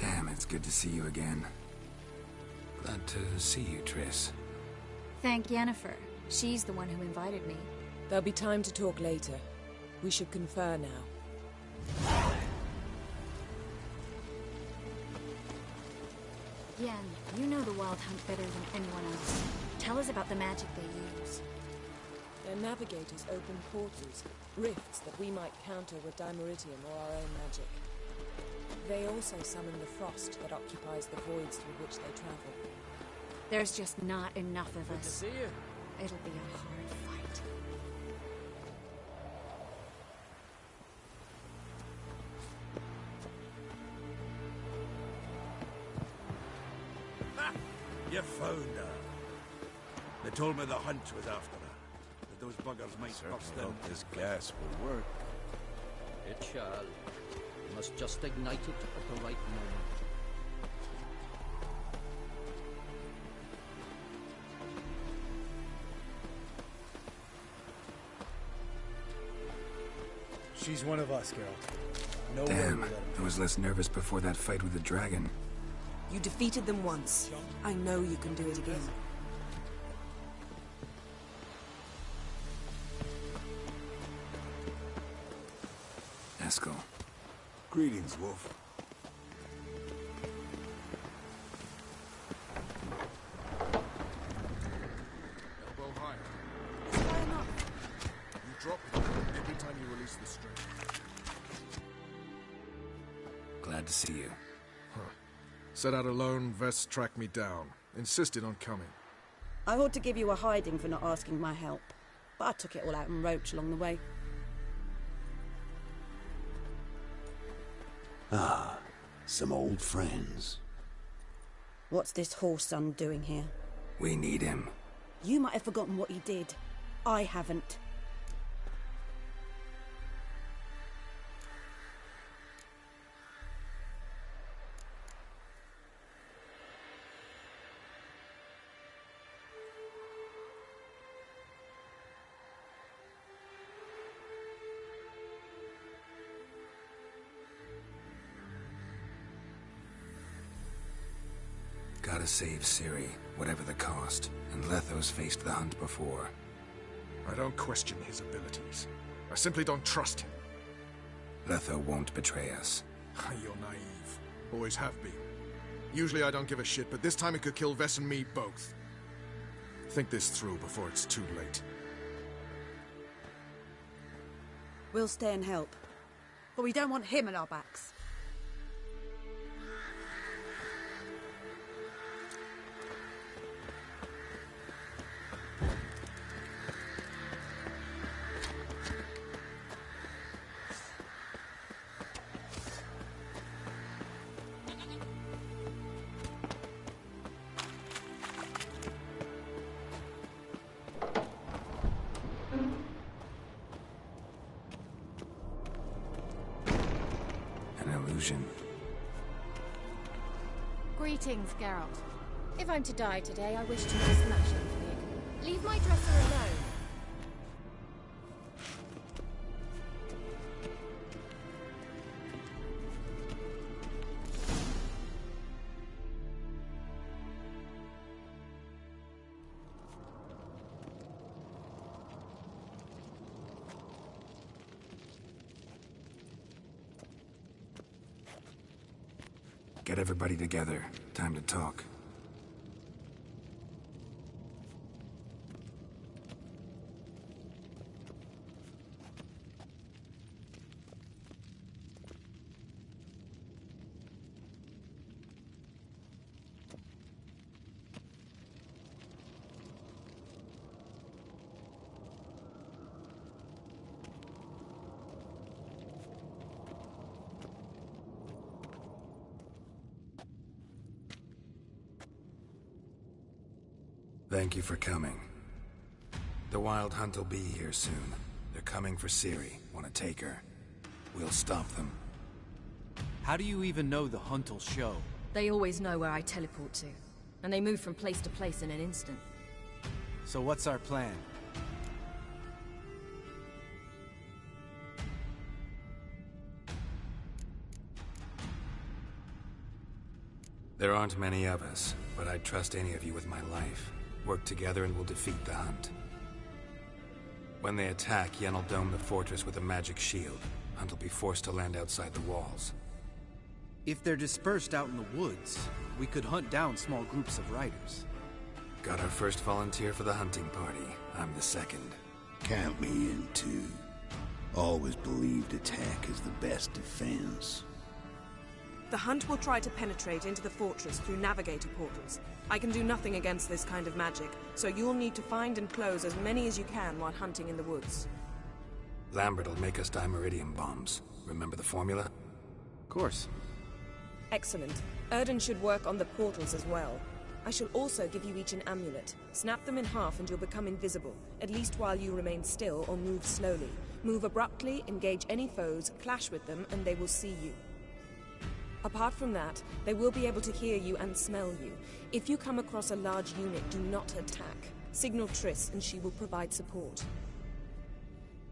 Damn, it's good to see you again. Glad to see you, Triss. Thank Yennefer. She's the one who invited me. There'll be time to talk later. We should confer now. Yen, you know the Wild Hunt better than anyone else. Tell us about the magic they use. Their navigators open portals, rifts that we might counter with Dimeritium or our own magic. They also summon the frost that occupies the voids through which they travel. There's just not enough of Good to us. see you. It'll be a hard fight. Ha! You found her. They told me the hunt was after her. That those buggers might bust in. Hope this gas will work. It shall. You must just ignite it at the right moment. She's one of us, girl. No way Damn, we let him. I was less nervous before that fight with the dragon. You defeated them once. I know you can do it again. Eskel. Greetings, Wolf. Elbow higher. High enough. You drop it every time you release the string. Glad to see you. Set out alone, Vess tracked me down. Insisted on coming. I ought to give you a hiding for not asking my help, but I took it all out in Roach along the way. Ah, some old friends. What's this horse son doing here? We need him. You might have forgotten what he did. I haven't. Gotta save Ciri, whatever the cost. And Letho's faced the hunt before. I don't question his abilities. I simply don't trust him. Letho won't betray us. You're naive. Always have been. Usually I don't give a shit, but this time it could kill Vess and me both. Think this through before it's too late. We'll stay and help. But we don't want him at our backs. Greetings, Geralt. If I'm to die today, I wish to no smashing, Fig. Leave my dresser alone. Get everybody together. Time to talk. Thank you for coming. The Wild Hunt will be here soon. They're coming for Ciri. Want to take her? We'll stop them. How do you even know the Hunt will show? They always know where I teleport to. And they move from place to place in an instant. So what's our plan? There aren't many of us, but I'd trust any of you with my life. Work together and we'll defeat the Hunt. When they attack, Yen will dome the fortress with a magic shield. Hunt will be forced to land outside the walls. If they're dispersed out in the woods, we could hunt down small groups of riders. Got our first volunteer for the hunting party. I'm the second. Count me in too. Always believed attack is the best defense. The Hunt will try to penetrate into the fortress through navigator portals. I can do nothing against this kind of magic, so you'll need to find and close as many as you can while hunting in the woods. Lambert'll make us dimeridium bombs. Remember the formula? Of course. Excellent. Erden should work on the portals as well. I shall also give you each an amulet. Snap them in half and you'll become invisible, at least while you remain still or move slowly. Move abruptly, engage any foes, clash with them, and they will see you. Apart from that, they will be able to hear you and smell you. If you come across a large unit, do not attack. Signal Triss and she will provide support.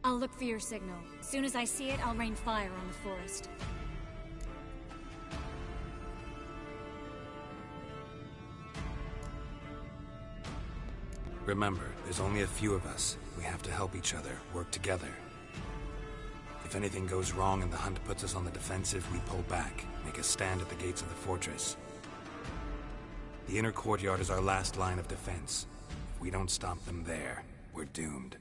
I'll look for your signal. As soon as I see it, I'll rain fire on the forest. Remember, there's only a few of us. We have to help each other, work together. If anything goes wrong and the Hunt puts us on the defensive, we pull back, make a stand at the gates of the fortress. The inner courtyard is our last line of defense. If we don't stop them there, we're doomed.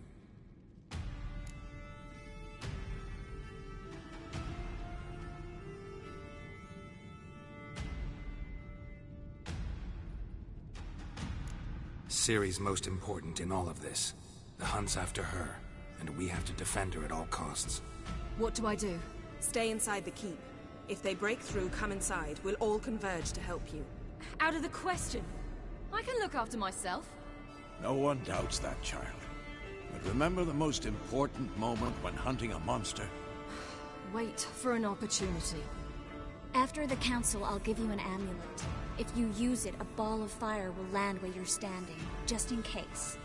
Ciri's most important in all of this. The Hunt's after her, and we have to defend her at all costs. What do I do? Stay inside the keep. If they break through, come inside. We'll all converge to help you. Out of the question. I can look after myself. No one doubts that, child. But remember the most important moment when hunting a monster? Wait for an opportunity. After the council, I'll give you an amulet. If you use it, a ball of fire will land where you're standing, just in case.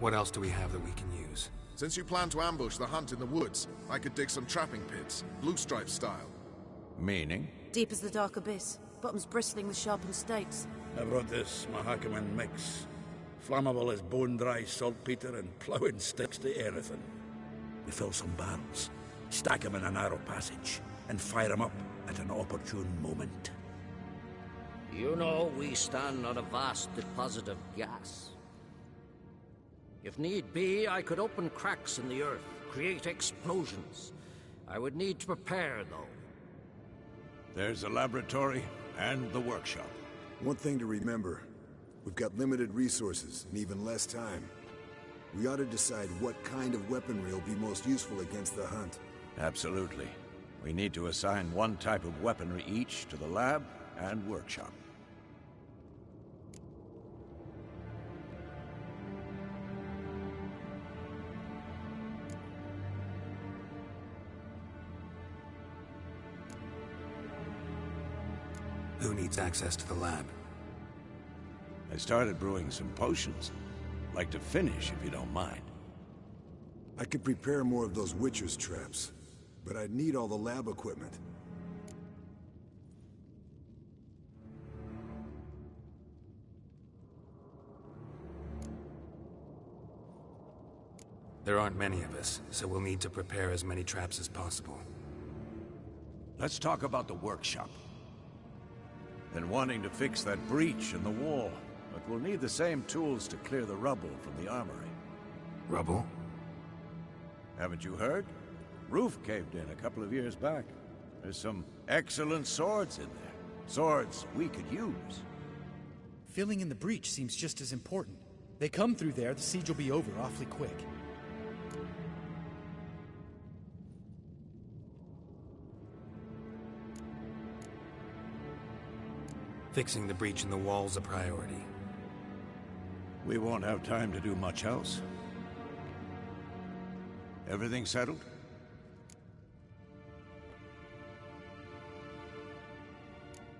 What else do we have that we can use? Since you plan to ambush the Hunt in the woods, I could dig some trapping pits, blue stripe style. Meaning? Deep as the dark abyss, bottoms bristling with sharpened stakes. I brought this Mahakaman mix. Flammable as bone-dry saltpeter and ploughing sticks to anything. We fill some barrels, stack them in a narrow passage, and fire them up at an opportune moment. You know, we stand on a vast deposit of gas. If need be, I could open cracks in the earth, create explosions. I would need to prepare, though. There's the laboratory and the workshop. One thing to remember, we've got limited resources and even less time. We ought to decide what kind of weaponry will be most useful against the Hunt. Absolutely. We need to assign one type of weaponry each to the lab and workshop. Who needs access to the lab? I started brewing some potions. Like to finish, if you don't mind. I could prepare more of those Witcher's traps, but I'd need all the lab equipment. There aren't many of us, so we'll need to prepare as many traps as possible. Let's talk about the workshop. Been wanting to fix that breach in the wall, but we'll need the same tools to clear the rubble from the armory. Rubble? Haven't you heard? Roof caved in a couple of years back. There's some excellent swords in there. Swords we could use. Filling in the breach seems just as important. They come through there, the siege will be over awfully quick. Fixing the breach in the wall's a priority. We won't have time to do much else. Everything settled?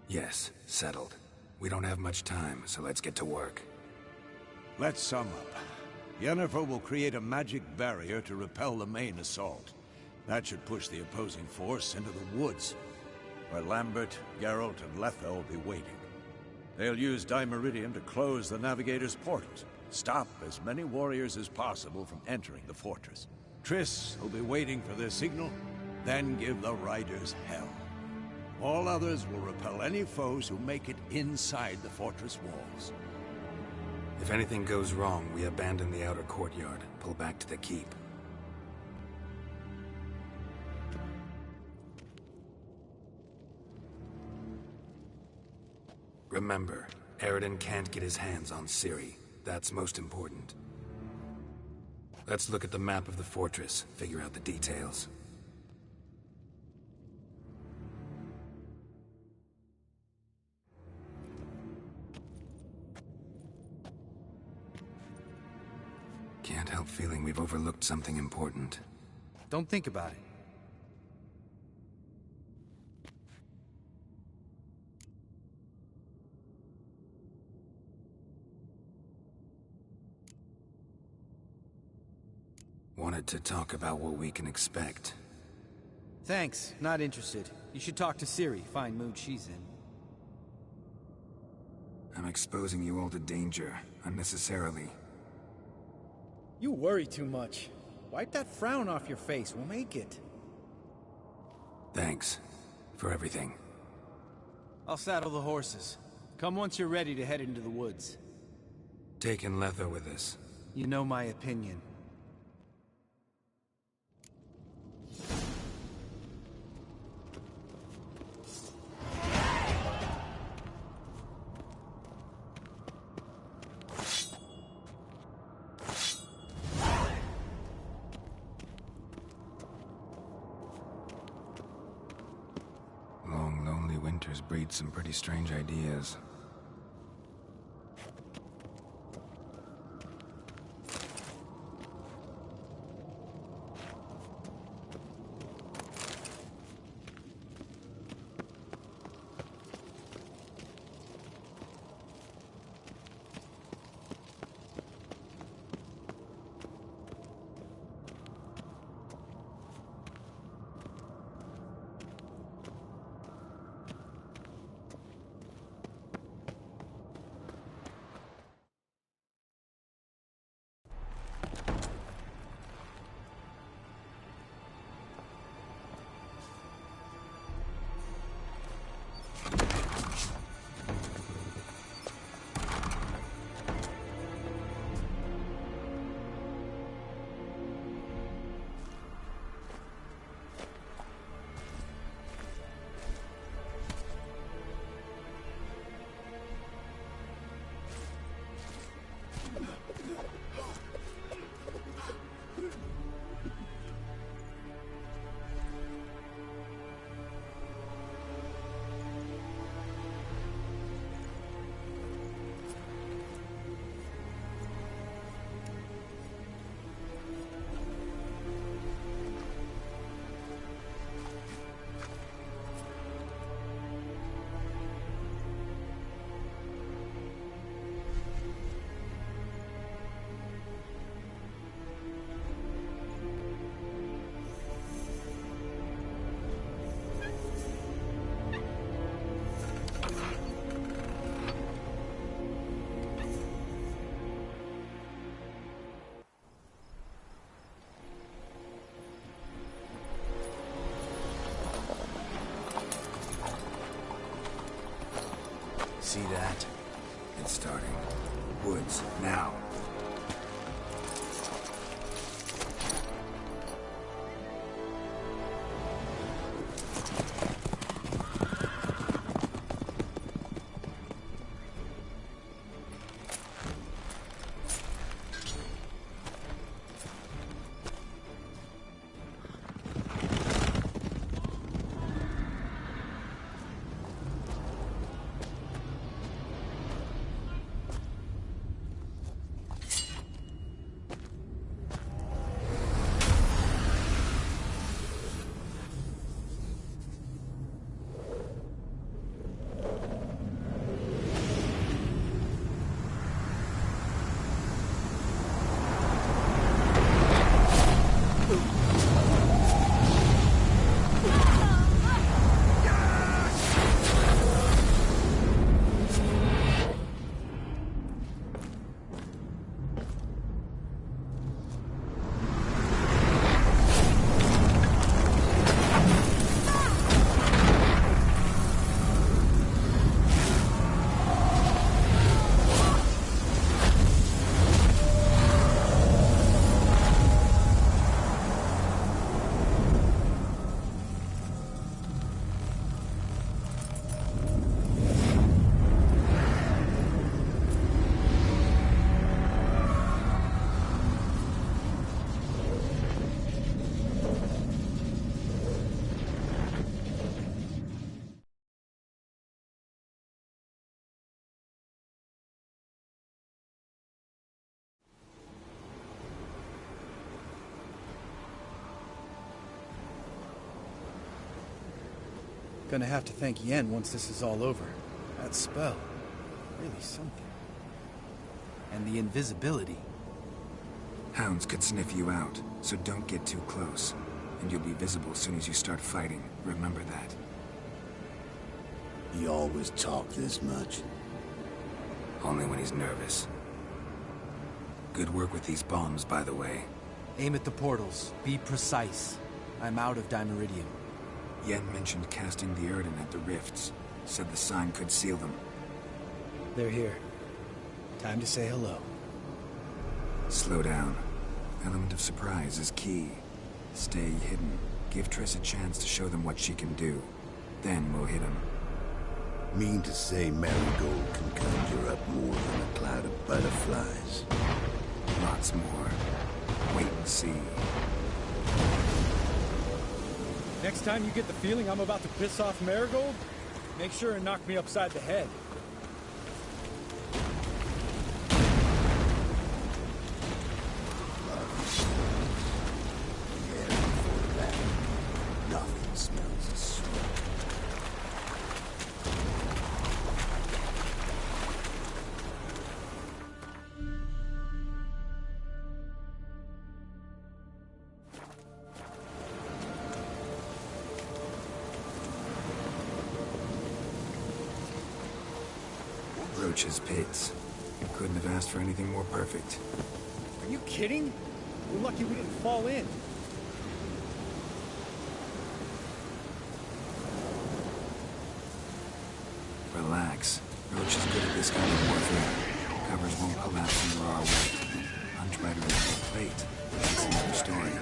Yes, settled. We don't have much time, so let's get to work. Let's sum up. Yennefer will create a magic barrier to repel the main assault. That should push the opposing force into the woods, where Lambert, Geralt, and Letha will be waiting. They'll use Dimeridium to close the Navigator's portals, stop as many warriors as possible from entering the fortress. Triss will be waiting for their signal, then give the riders hell. All others will repel any foes who make it inside the fortress walls. If anything goes wrong, we abandon the outer courtyard, pull back to the keep. Remember, Eredin can't get his hands on Ciri. That's most important. Let's look at the map of the fortress, figure out the details. Can't help feeling we've overlooked something important. Don't think about it. Wanted to talk about what we can expect. Thanks, not interested. You should talk to Ciri, fine mood she's in. I'm exposing you all to danger, unnecessarily. You worry too much. Wipe that frown off your face, we'll make it. Thanks for everything. I'll saddle the horses. Come once you're ready to head into the woods. Taking Letha with us. You know my opinion. Long, lonely winters breed some pretty strange ideas. See that? It's starting. Woods, now. Gonna have to thank Yen once this is all over. That spell, really something. And the invisibility. Hounds could sniff you out, so don't get too close. And you'll be visible as soon as you start fighting. Remember that. He always talk this much? Only when he's nervous. Good work with these bombs, by the way. Aim at the portals. Be precise. I'm out of Dimeridium. Yen mentioned casting the Erden at the rifts. Said the sign could seal them. They're here. Time to say hello. Slow down. Element of surprise is key. Stay hidden. Give Triss a chance to show them what she can do. Then we'll hit them. Mean to say Marigold can conjure up more than a cloud of butterflies? Lots more. Wait and see. Next time you get the feeling I'm about to piss off Marigold, make sure and knock me upside the head. Nothing smells as sweet. Roach's pits. Couldn't have asked for anything more perfect. Are you kidding? We're lucky we didn't fall in. Relax. Roach is good at this kind of warfare. Covers won't collapse under our weight. Punch right around the plate. That's another story.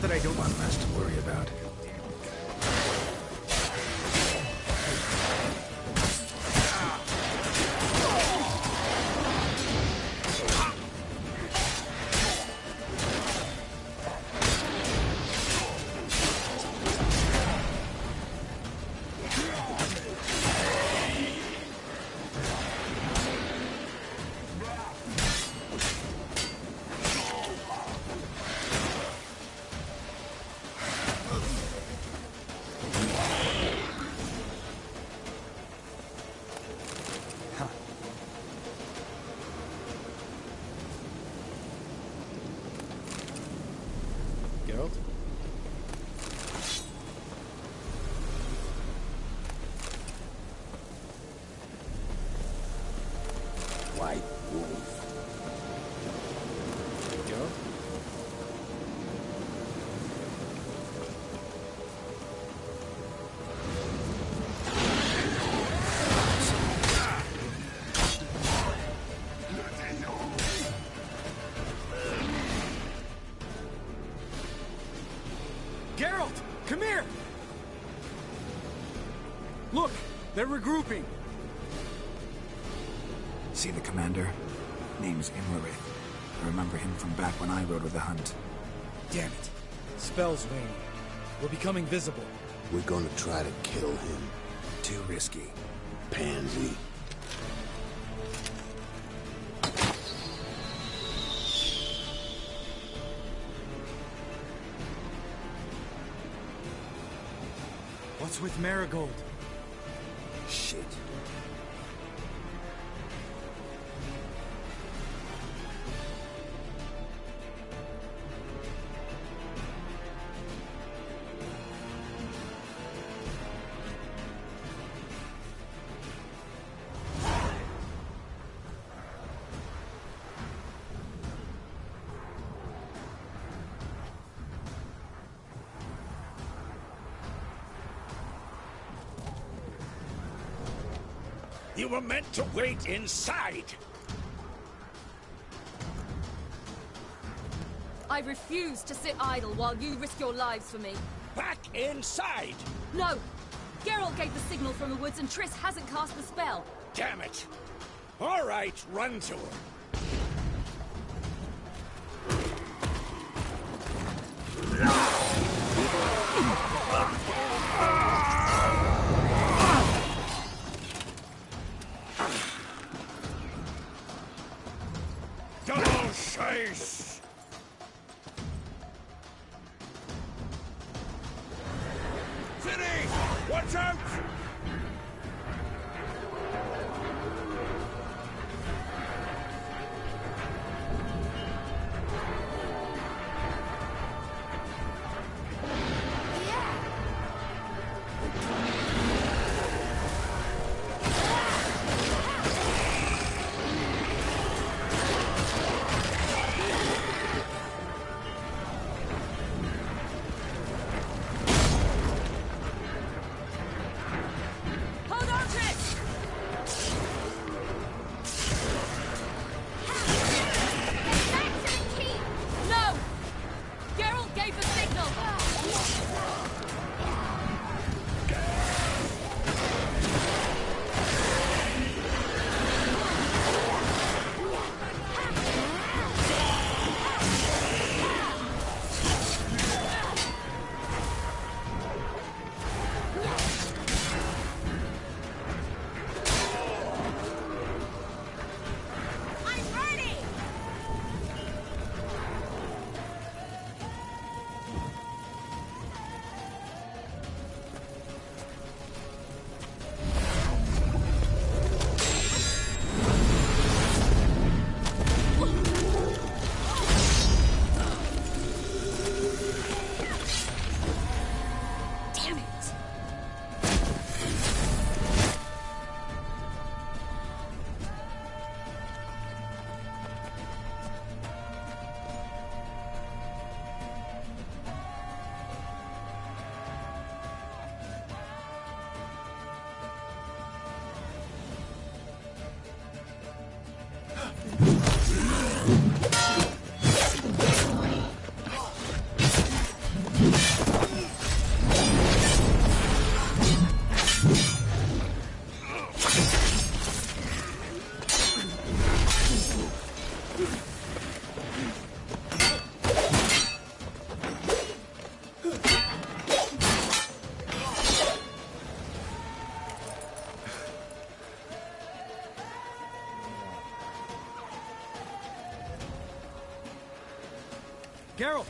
that I don't want less to worry about. Geralt? White wolf. Geralt? Geralt, come here! Look, they're regrouping. See the commander? Name's Imlerith. I remember him from back when I rode with the hunt. Damn it. Spell's waning. We're becoming visible. We're gonna try to kill him. Too risky. Pansy. What's with Marigold? Shit. You were meant to wait inside! I refuse to sit idle while you risk your lives for me. Back inside! No! Geralt gave the signal from the woods and Triss hasn't cast the spell. Damn it! All right, run to her. Double chase! City! Watch out! Geralt!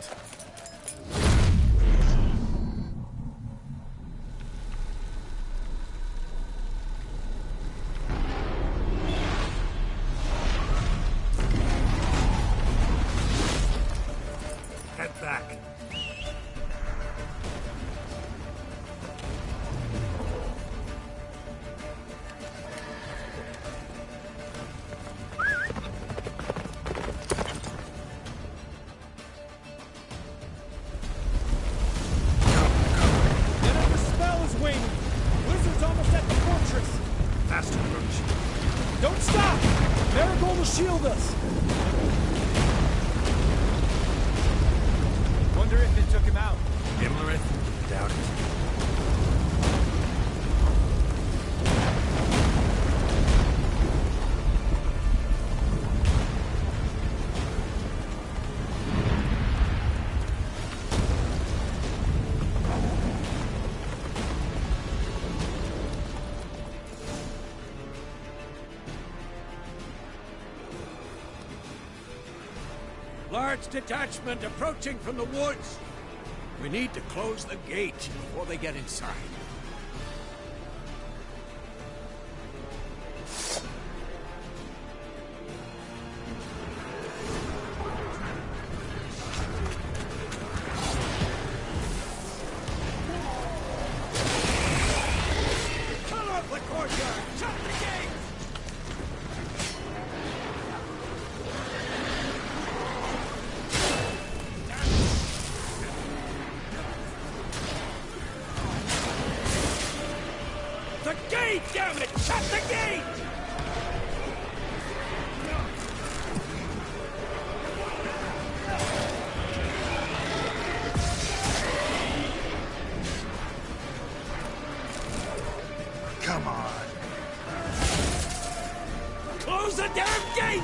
Head back. Shield us! Wonder if it took him out. Imlerith? Doubt it. Large detachment approaching from the woods. We need to close the gate before they get inside. Cut off the courtyard! Shut the gate! Damn it! Shut the gate! Come on. Close the damn gate!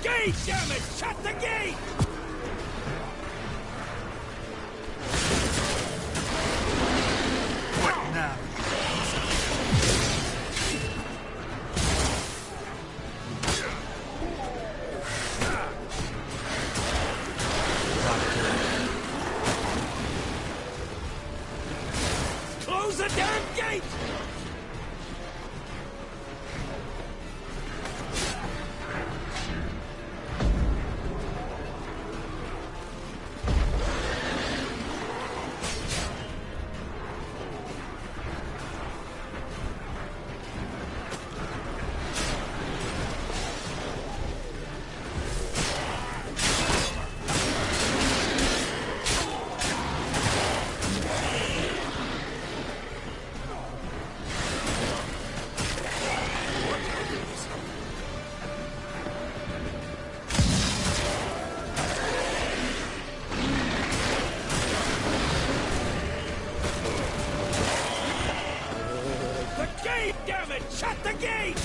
Gate, damn it! Shut the gate! What now? Close the damn gate! Damn it! Shut the gate!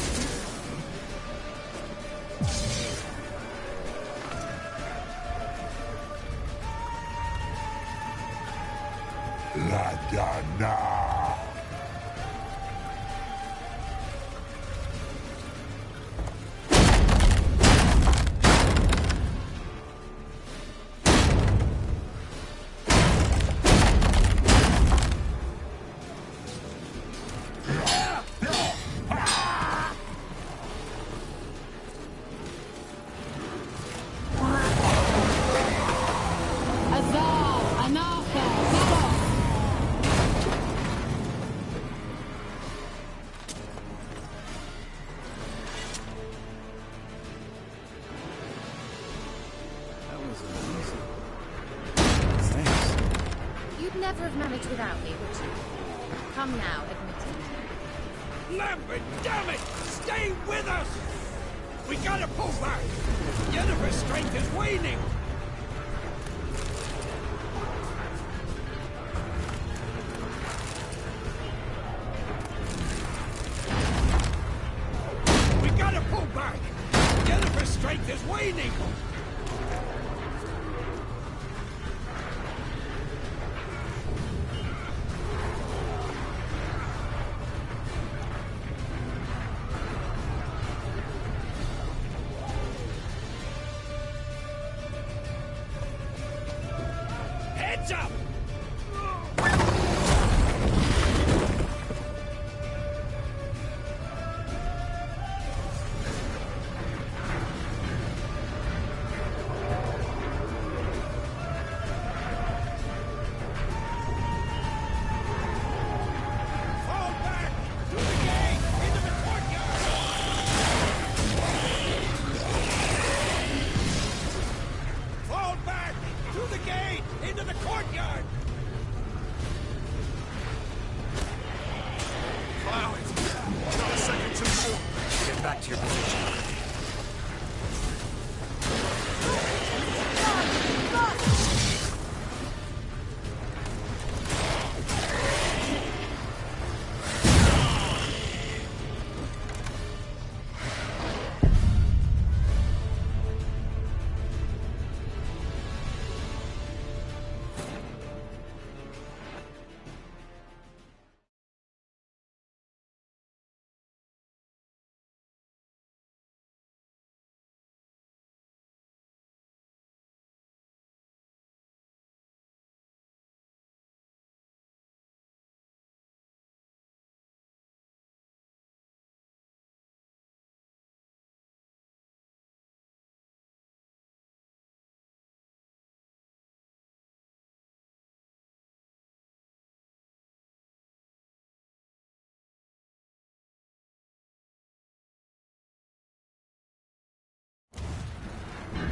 La Dana! Never have managed without me, would you? Come now, admit it. Lambert, damn it! Stay with us! We gotta pull back! Yennefer's strength is waning! Pull back! Jennifer's strength is waning! Heads up! Back to your position.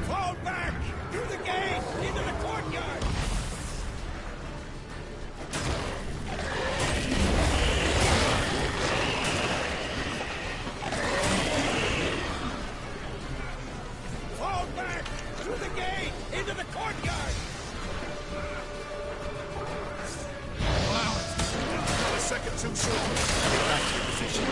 Fall back! Through the gate! Into the courtyard! Fall back! Through the gate! Into the courtyard! Allow it. Not a second too soon. Get back to your position.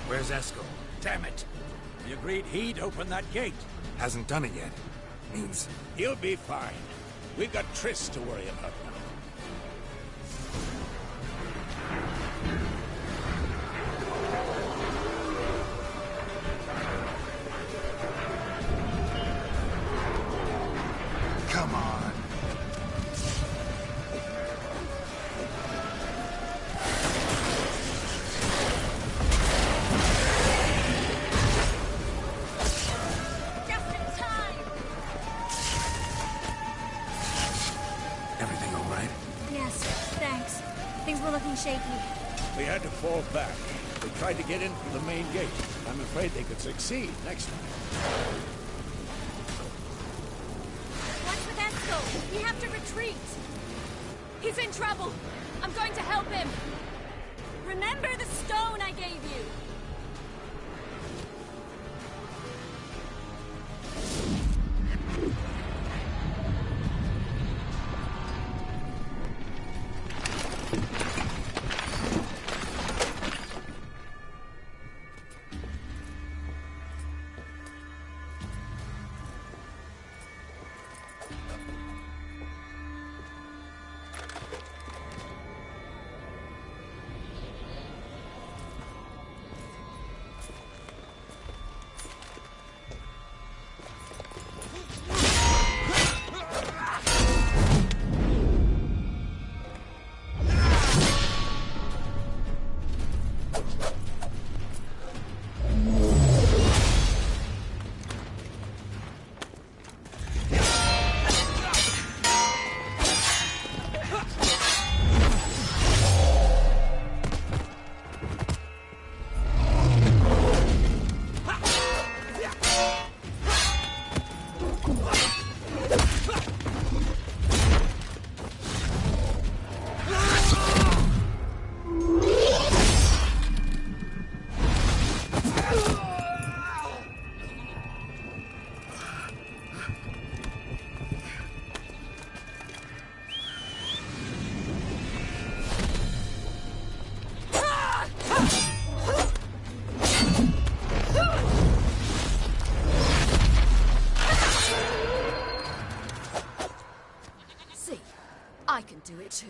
Where's Esco? Damn it! We agreed he'd open that gate. Hasn't done it yet. Means... He'll be fine. We've got Triss to worry about now. Come on. Shaky. We had to fall back. They tried to get in through the main gate. I'm afraid they could succeed next time. What's with Esco? We have to retreat. He's in trouble. I'm going to help him. Remember the stone I gave you. do it too.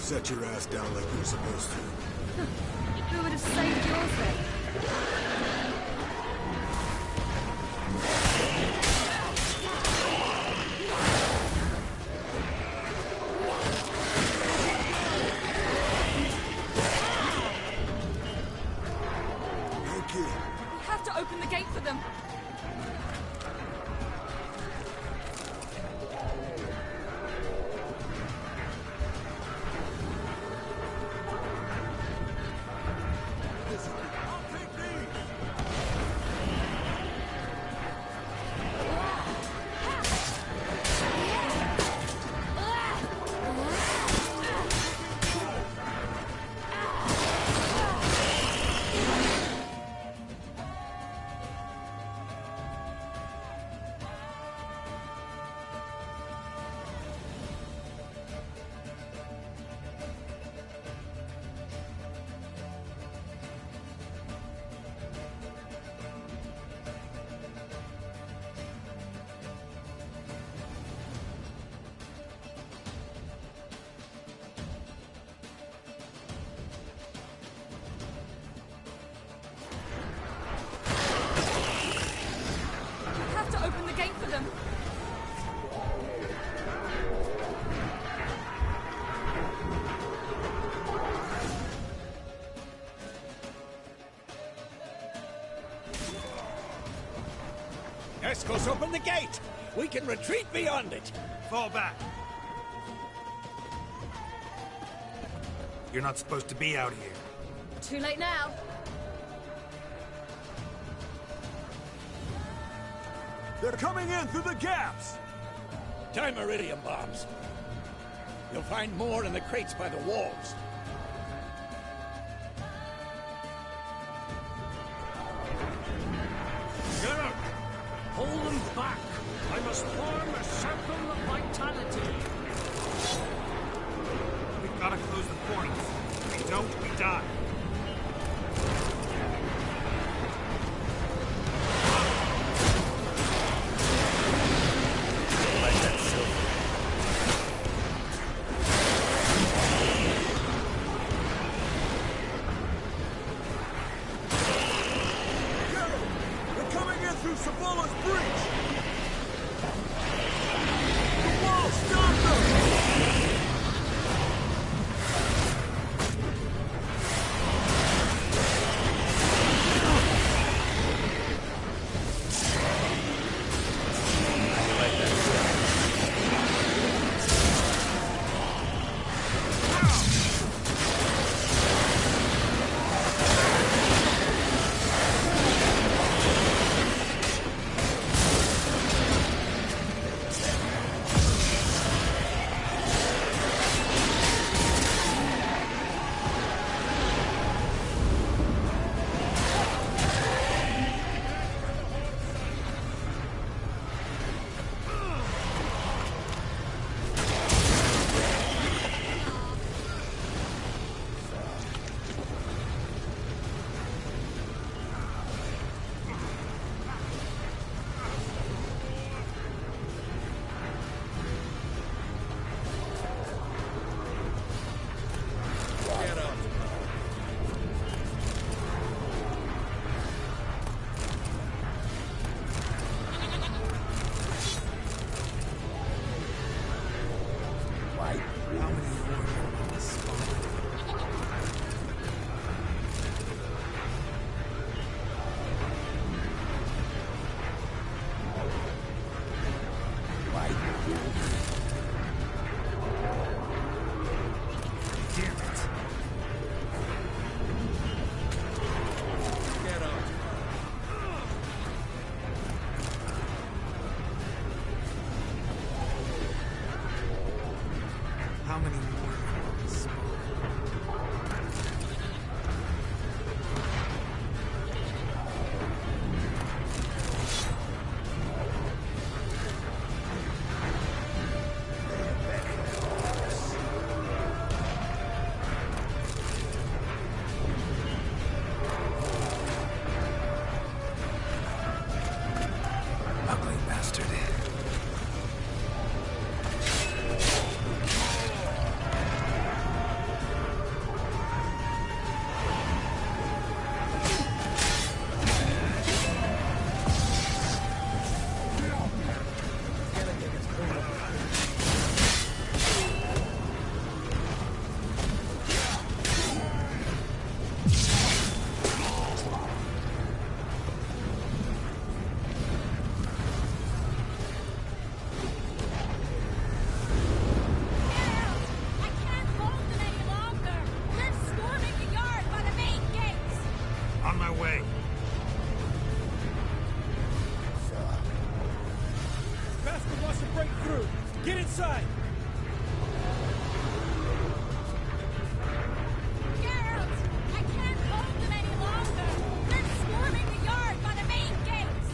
Set your ass down like you're supposed to. Who would have saved yours then? Thank you. We have to open the gate for them. Escos, open the gate! We can retreat beyond it! Fall back. You're not supposed to be out here. Too late now. They're coming in through the gaps! Dimeridium bombs. You'll find more in the crates by the walls. Geralt! Hold them back! I must form a circle of vitality! We've got to close the portals. If we don't, we die. Get inside! Geralt! I can't hold them any longer! They're swarming the yard by the main gates!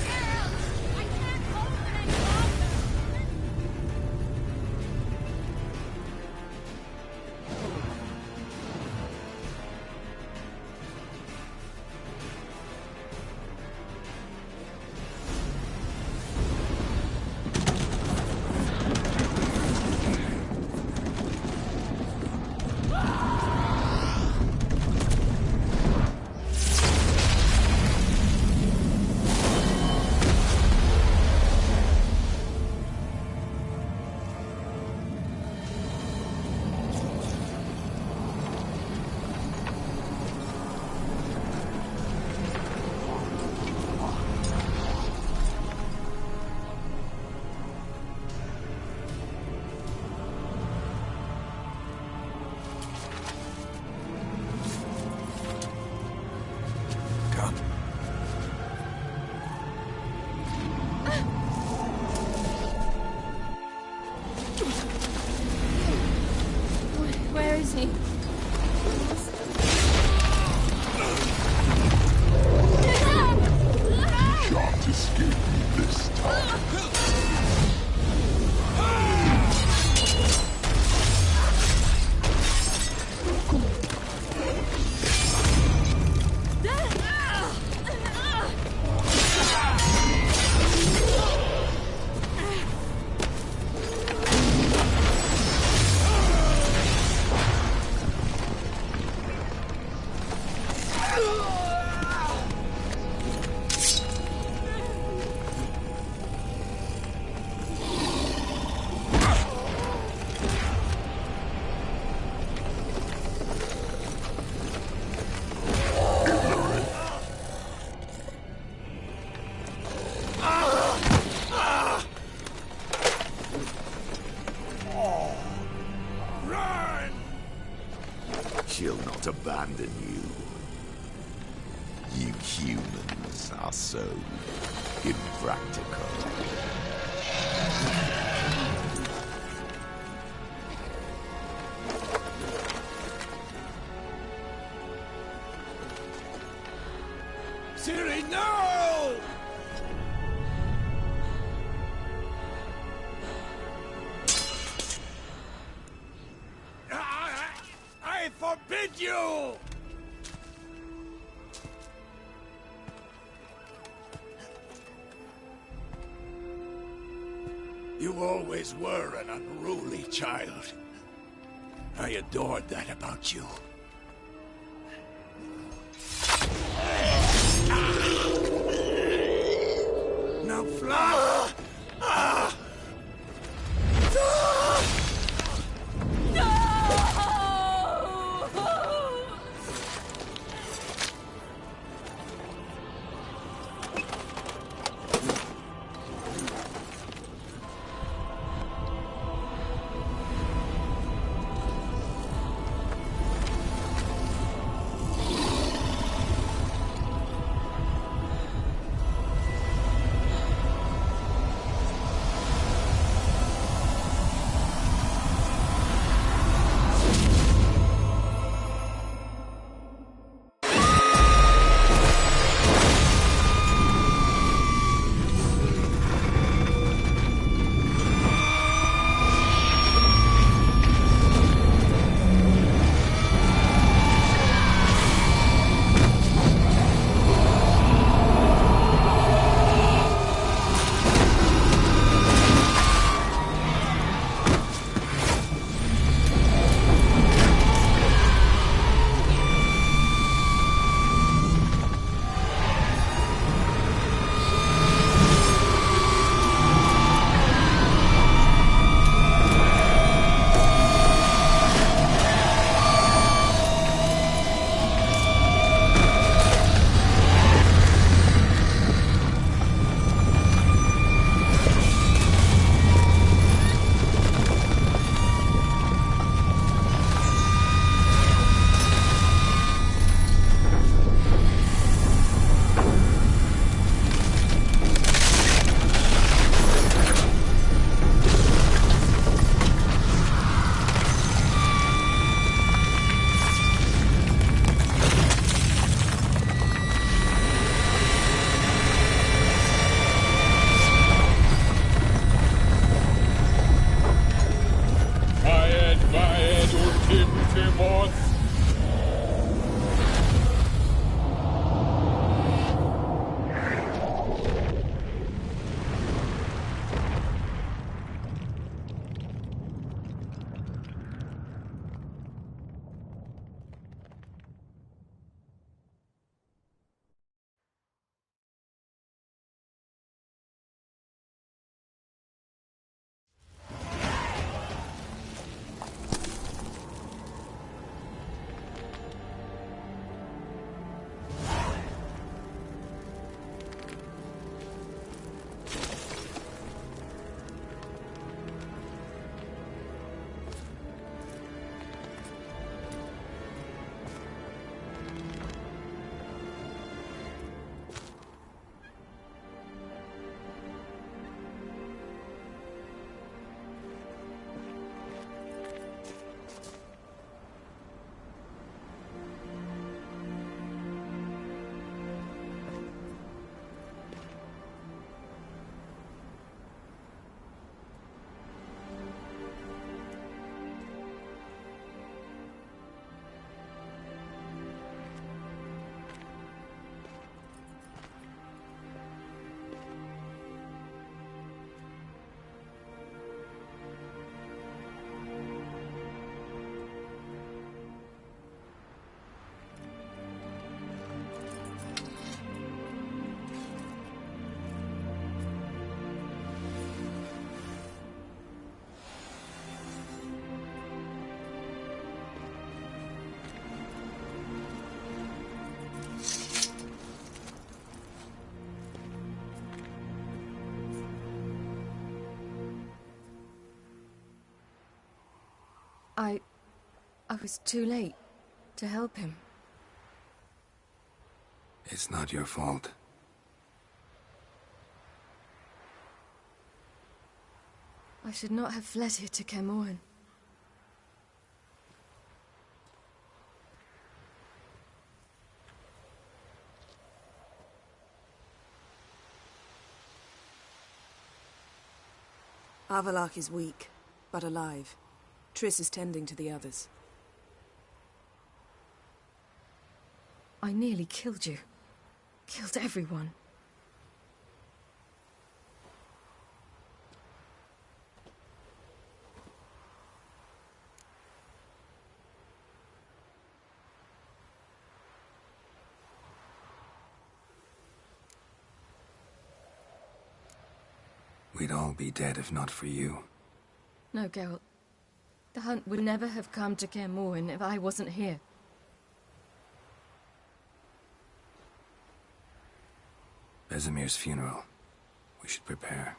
Geralt! I can't hold them any longer! Where is he? Can't escape me this time. She'll not abandon you. You humans are so impractical. Ciri, no! I forbid you! You always were an unruly child. I adored that about you. Now fly! I was too late to help him. It's not your fault. I should not have fled here to Kermoren. Avallac'h is weak, but alive. Triss is tending to the others. I nearly killed you. Killed everyone. We'd all be dead if not for you. No, Geralt. The hunt would never have come to Kermoren if I wasn't here. Vesemir's funeral. We should prepare.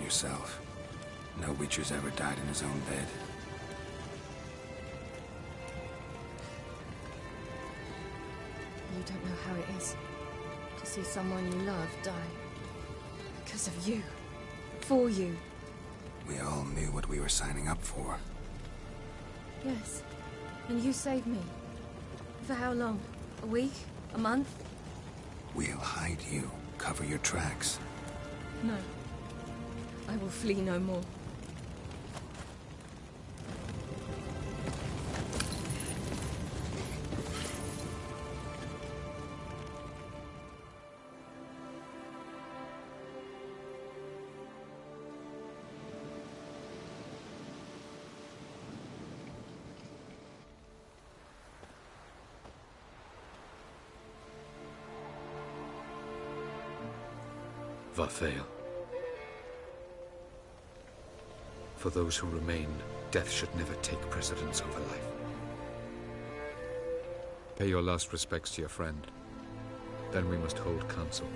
Yourself. No Witcher's ever died in his own bed. You don't know how it is to see someone you love die. Because of you. For you. We all knew what we were signing up for. Yes. And you saved me. For how long? A week? A month? We'll hide you. Cover your tracks. No. I will flee no more. Varfail. For those who remain, death should never take precedence over life. Pay your last respects to your friend. Then we must hold council.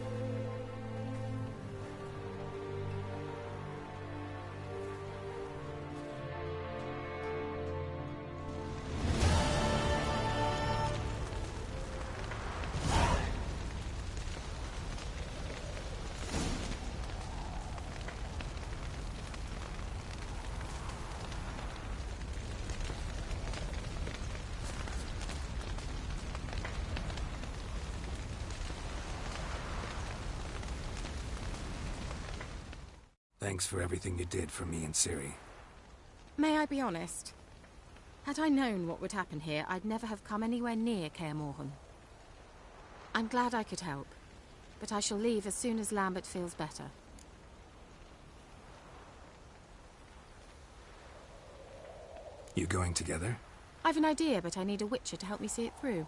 Thanks for everything you did for me and Ciri. May I be honest? Had I known what would happen here, I'd never have come anywhere near Kaer Morhen. I'm glad I could help, but I shall leave as soon as Lambert feels better. You going together? I've an idea, but I need a witcher to help me see it through.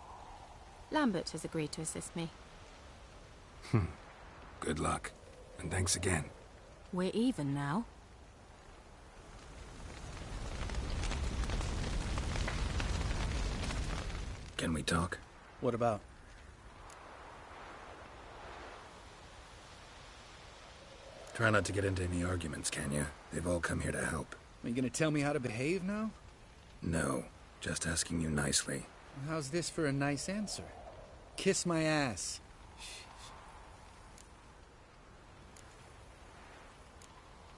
Lambert has agreed to assist me. Good luck, and thanks again. We're even now. Can we talk? What about? Try not to get into any arguments, can you? They've all come here to help. Are you gonna tell me how to behave now? No, just asking you nicely. How's this for a nice answer? Kiss my ass.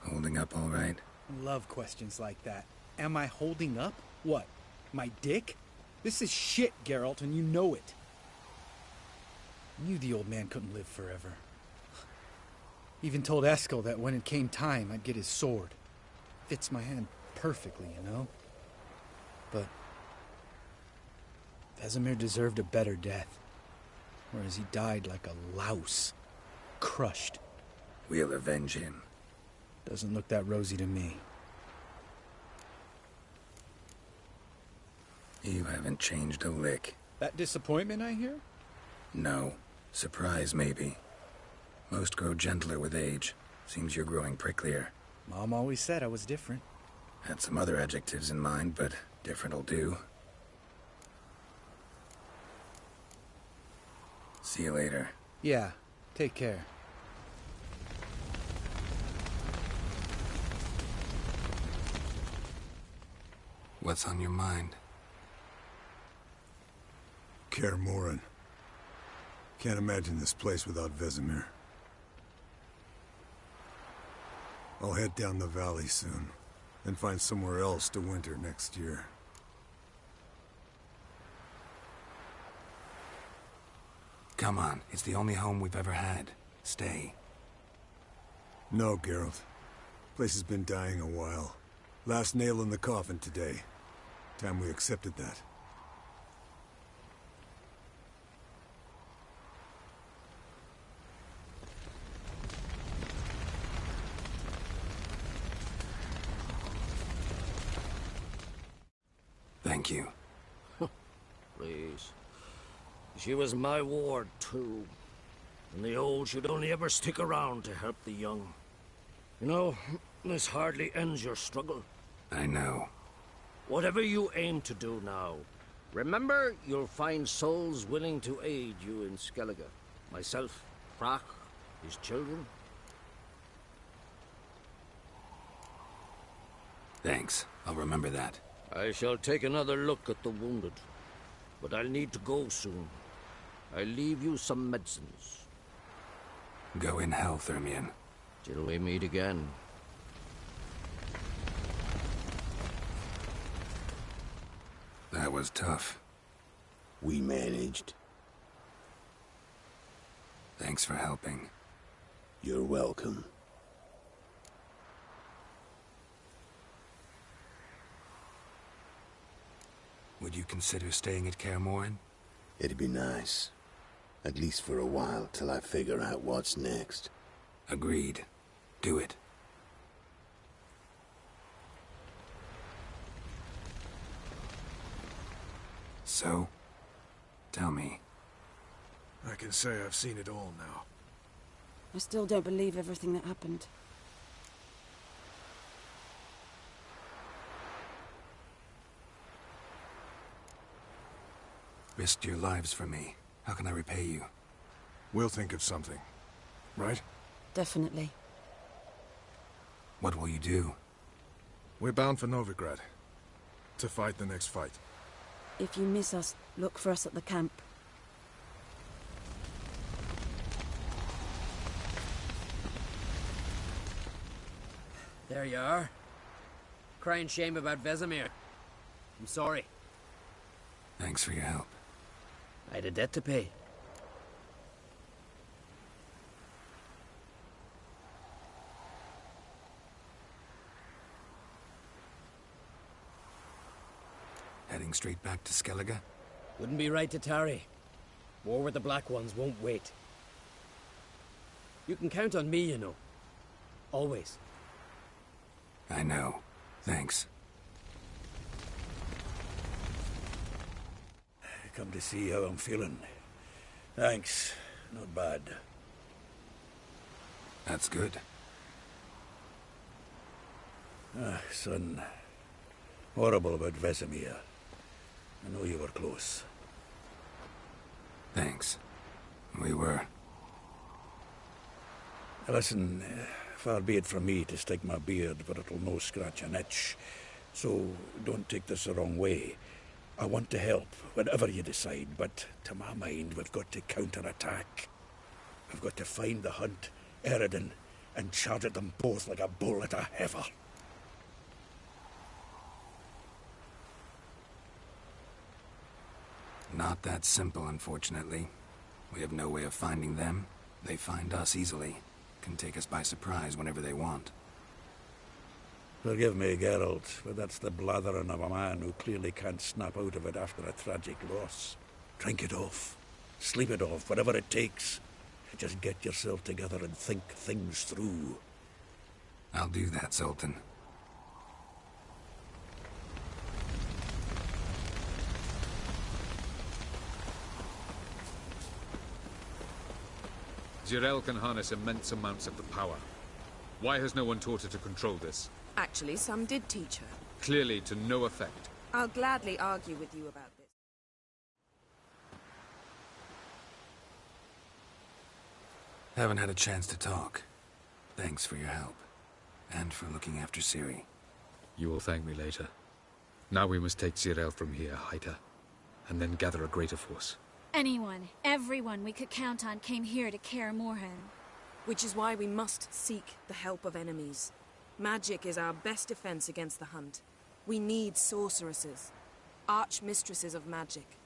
Holding up all right? I love questions like that. Am I holding up? What? My dick? This is shit, Geralt, and you know it. I knew the old man couldn't live forever. Even told Eskel that when it came time, I'd get his sword. Fits my hand perfectly, you know? But Vesemir deserved a better death. Whereas he died like a louse. Crushed. We'll avenge him. Doesn't look that rosy to me. You haven't changed a lick. That disappointment I hear? No. Surprise, maybe. Most grow gentler with age. Seems you're growing pricklier. Mom always said I was different. Had some other adjectives in mind, but different'll do. See you later. Yeah, take care. What's on your mind? Kaer Morhen. Can't imagine this place without Vesemir. I'll head down the valley soon, and find somewhere else to winter next year. Come on, it's the only home we've ever had. Stay. No, Geralt. Place has been dying a while. Last nail in the coffin today. Time we accepted that. Thank you. Please. She was my ward, too. And the old should only ever stick around to help the young. You know, this hardly ends your struggle. I know. Whatever you aim to do now, remember you'll find souls willing to aid you in Skellige. Myself, Frach, his children. Thanks. I'll remember that. I shall take another look at the wounded. But I'll need to go soon. I'll leave you some medicines. Go in health, Ermion. Till we meet again. That was tough. We managed. Thanks for helping. You're welcome. Would you consider staying at Kaer Morhen? It'd be nice. At least for a while, till I figure out what's next. Agreed. Do it. So, tell me. I can say I've seen it all now. I still don't believe everything that happened. Risked your lives for me. How can I repay you? We'll think of something. Right? Definitely. What will you do? We're bound for Novigrad. To fight the next fight. If you miss us, look for us at the camp. There you are. Crying shame about Vesemir. I'm sorry. Thanks for your help. I had a debt to pay. heading straight back to Skellige? Wouldn't be right to tarry. War with the Black Ones won't wait. You can count on me, you know. Always. I know. Thanks. Come to see how I'm feeling. Thanks. Not bad. That's good. Son. Horrible about Vesemir. I know you were close. Thanks. We were. Listen, far be it from me to stick my beard, but it'll no scratch an itch. So don't take this the wrong way. I want to help, whatever you decide, but to my mind, we've got to counterattack. We've got to find the Hunt, Eredin, and charge at them both like a bull at a heifer. Not that simple, unfortunately. We have no way of finding them. They find us easily. Can take us by surprise whenever they want. Forgive me, Geralt, but that's the blathering of a man who clearly can't snap out of it after a tragic loss. Drink it off. Sleep it off, whatever it takes. Just get yourself together and think things through. I'll do that, Sultan. Zirael can harness immense amounts of the power. Why has no one taught her to control this? Actually, some did teach her. Clearly to no effect. I'll gladly argue with you about this. Haven't had a chance to talk. Thanks for your help. And for looking after Ciri. You will thank me later. Now we must take Zirael from here, hide her, and then gather a greater force. Anyone, everyone we could count on came here to Kaer Morhen. Which is why we must seek the help of enemies. Magic is our best defense against the Hunt. We need sorceresses. Archmistresses of magic.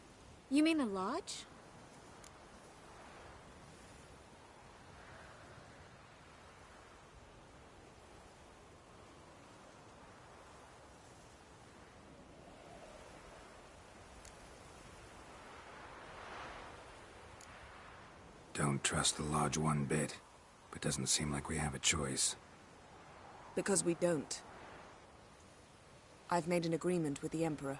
You mean the Lodge? Don't trust the Lodge one bit, but doesn't seem like we have a choice. Because we don't. I've made an agreement with the Emperor.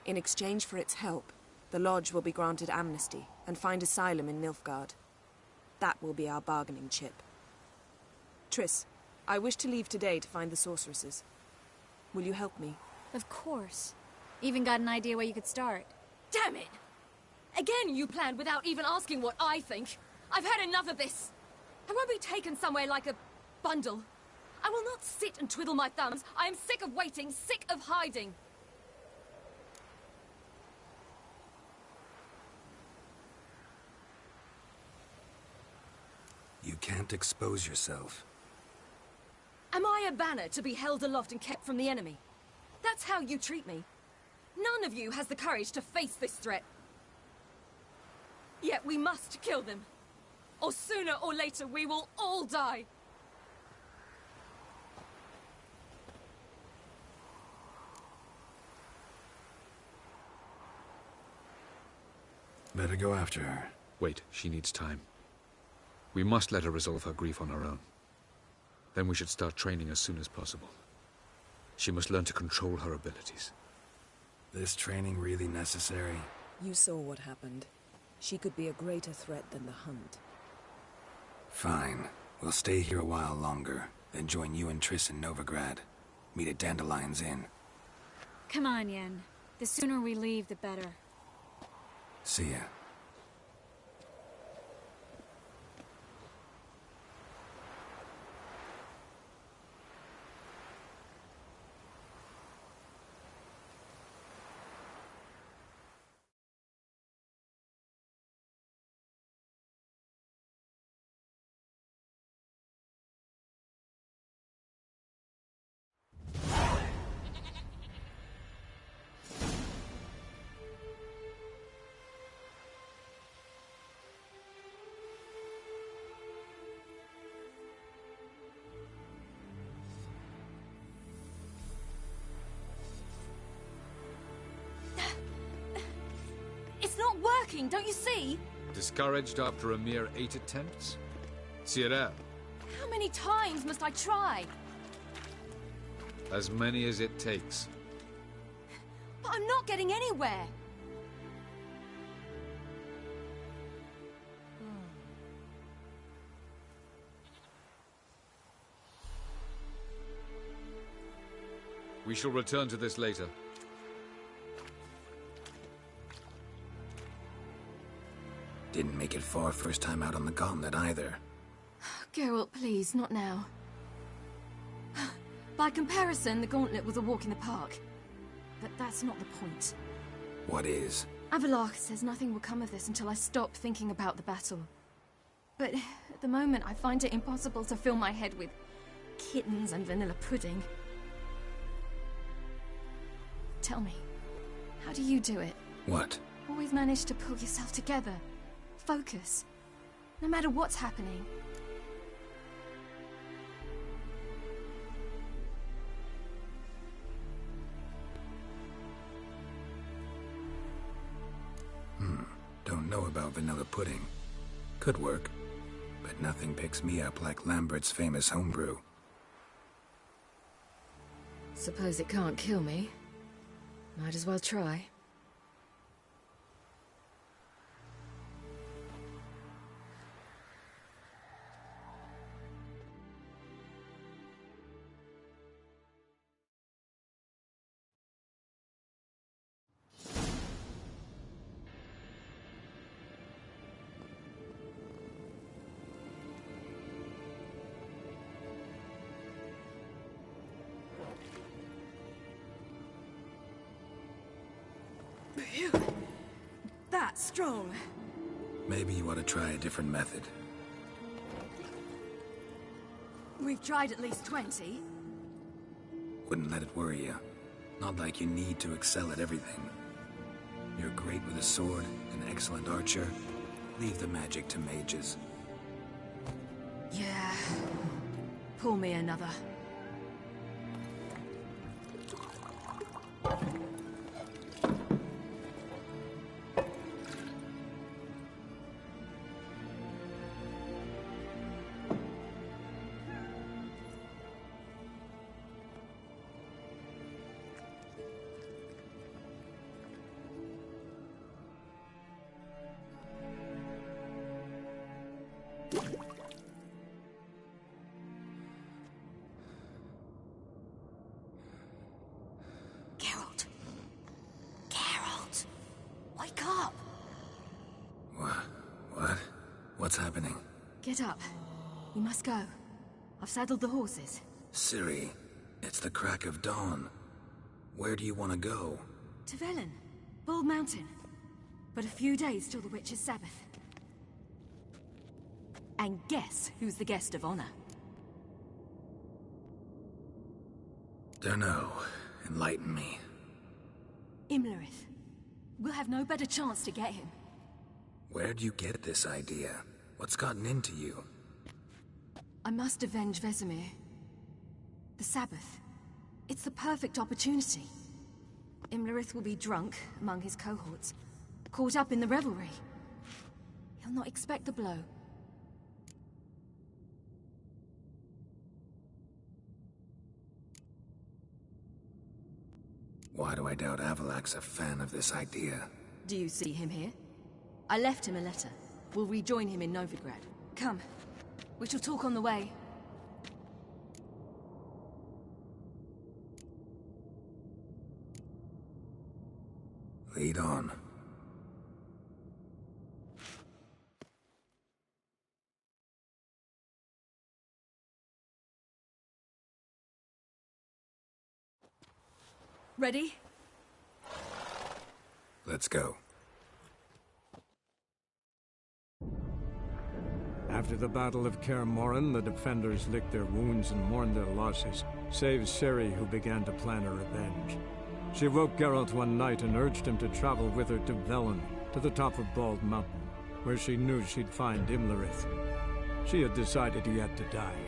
In exchange for its help, the Lodge will be granted amnesty and find asylum in Nilfgaard. That will be our bargaining chip. Triss, I wish to leave today to find the sorceresses. Will you help me? Of course. Even got an idea where you could start. Damn it! Again you planned without even asking what I think. I've had enough of this. I won't be taken somewhere like a bundle. I will not sit and twiddle my thumbs. I am sick of waiting, sick of hiding. You can't expose yourself. Am I a banner to be held aloft and kept from the enemy? That's how you treat me. None of you has the courage to face this threat. Yet we must kill them. Or sooner or later we will all die. Better go after her. Wait, she needs time. We must let her resolve her grief on her own. Then we should start training as soon as possible. She must learn to control her abilities. This training really necessary? You saw what happened. She could be a greater threat than the Hunt. Fine. We'll stay here a while longer, then join you and Triss in Novigrad. Meet at Dandelion's Inn. Come on, Yen. The sooner we leave, the better. See ya. working, don't you see? Discouraged after a mere 8 attempts? Cyril, How many times must I try? as many as it takes. But I'm not getting anywhere. We shall return to this later. Didn't make it far first time out on the gauntlet either. Geralt, please, not now. By comparison, the gauntlet was a walk in the park. But that's not the point. What is? Avallac'h says nothing will come of this until I stop thinking about the battle. But at the moment, I find it impossible to fill my head with kittens and vanilla pudding. Tell me, how do you do it? What? Always manage to pull yourself together. Focus. No matter what's happening. Don't know about vanilla pudding. Could work. But nothing picks me up like Lambert's famous homebrew. Suppose it can't kill me. Might as well try. That's strong. Maybe you ought to try a different method. We've tried at least 20. Wouldn't let it worry you. Not like you need to excel at everything. You're great with a sword, an excellent archer. Leave the magic to mages. Yeah. Pull me another. What's happening? Get up. We must go. I've saddled the horses. Ciri, it's the crack of dawn. Where do you want to go? To Velen. Bald Mountain. But a few days till the Witch's Sabbath. And guess who's the guest of honor? Dunno. Enlighten me. Imlerith. We'll have no better chance to get him. Where'd you get this idea? What's gotten into you? I must avenge Vesemir. The Sabbath. It's the perfect opportunity. Imlerith will be drunk among his cohorts, caught up in the revelry. He'll not expect the blow. Why do I doubt Avallac'h's a fan of this idea? Do you see him here? I left him a letter. We'll rejoin him in Novigrad. Come. We shall talk on the way. Lead on. Ready? Let's go. After the Battle of Kaer Morhen, the defenders licked their wounds and mourned their losses, save Ciri, who began to plan her revenge. She woke Geralt one night and urged him to travel with her to Velen, to the top of Bald Mountain, where she knew she'd find Imlerith. She had decided he had to die.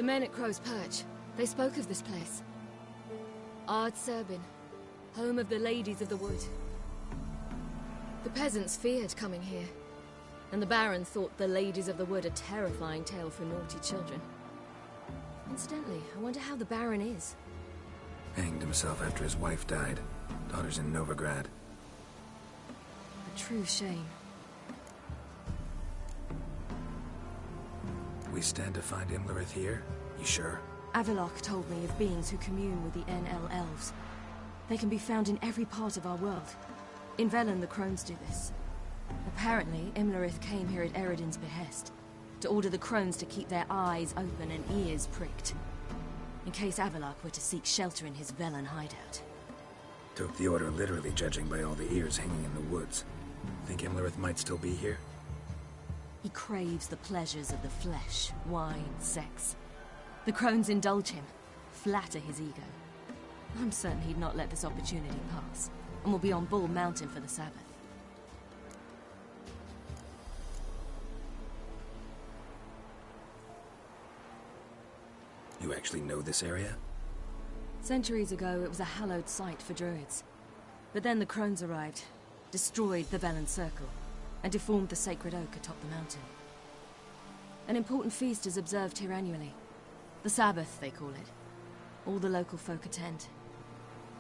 The men at Crow's Perch, they spoke of this place. Ard Serbin, home of the Ladies of the Wood. The peasants feared coming here, and the Baron thought the Ladies of the Wood a terrifying tale for naughty children. Incidentally, I wonder how the Baron is. Hanged himself after his wife died. Daughter's in Novigrad. A true shame. We stand to find Imlerith here? You sure? Avalok told me of beings who commune with the NL elves. They can be found in every part of our world. In Velen, the Crones do this. Apparently, Imlerith came here at Eredin's behest, to order the Crones to keep their eyes open and ears pricked, in case Avalok were to seek shelter in his Velen hideout. Took the order literally, judging by all the ears hanging in the woods. Think Imlerith might still be here? He craves the pleasures of the flesh, wine, sex. The Crones indulge him, flatter his ego. I'm certain he'd not let this opportunity pass, and will be on Bull Mountain for the Sabbath. You actually know this area? Centuries ago, it was a hallowed site for druids. But then the Crones arrived, destroyed the Velen Circle, and deformed the sacred oak atop the mountain. An important feast is observed here annually. The Sabbath, they call it. All the local folk attend.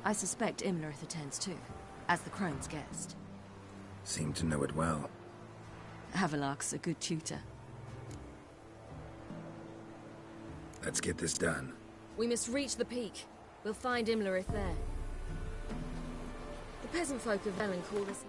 I suspect Imlerith attends too, as the Crone's guest. Seem to know it well. Avalok's a good tutor. Let's get this done. We must reach the peak. We'll find Imlerith there. The peasant folk of Velen call us...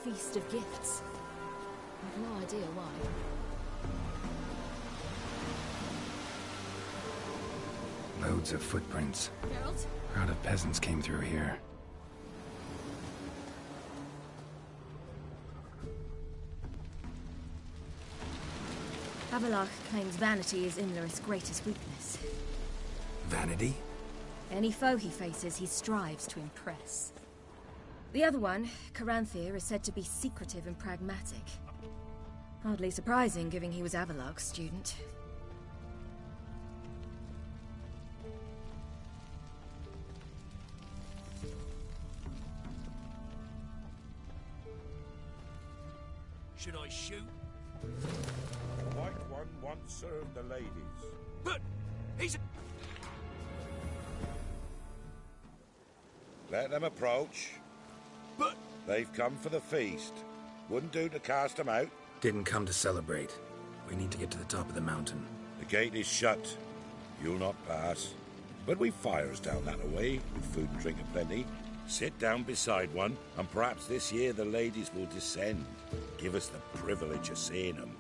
Feast of Gifts. I've no idea why. Loads of footprints. Geralt? Crowd of peasants came through here. Avalok claims vanity is Imlerith's greatest weakness. Vanity? Any foe he faces, he strives to impress. The other one, Caranthir, is said to be secretive and pragmatic. Hardly surprising, given he was Avalok's student. Should I shoot? The White One once served the ladies. But he's... Let them approach. But... They've come for the feast. Wouldn't do to cast them out. Didn't come to celebrate. We need to get to the top of the mountain. The gate is shut. You'll not pass. But we've fires down that way, with food and drink aplenty. Sit down beside one, and perhaps this year the ladies will descend. Give us the privilege of seeing them.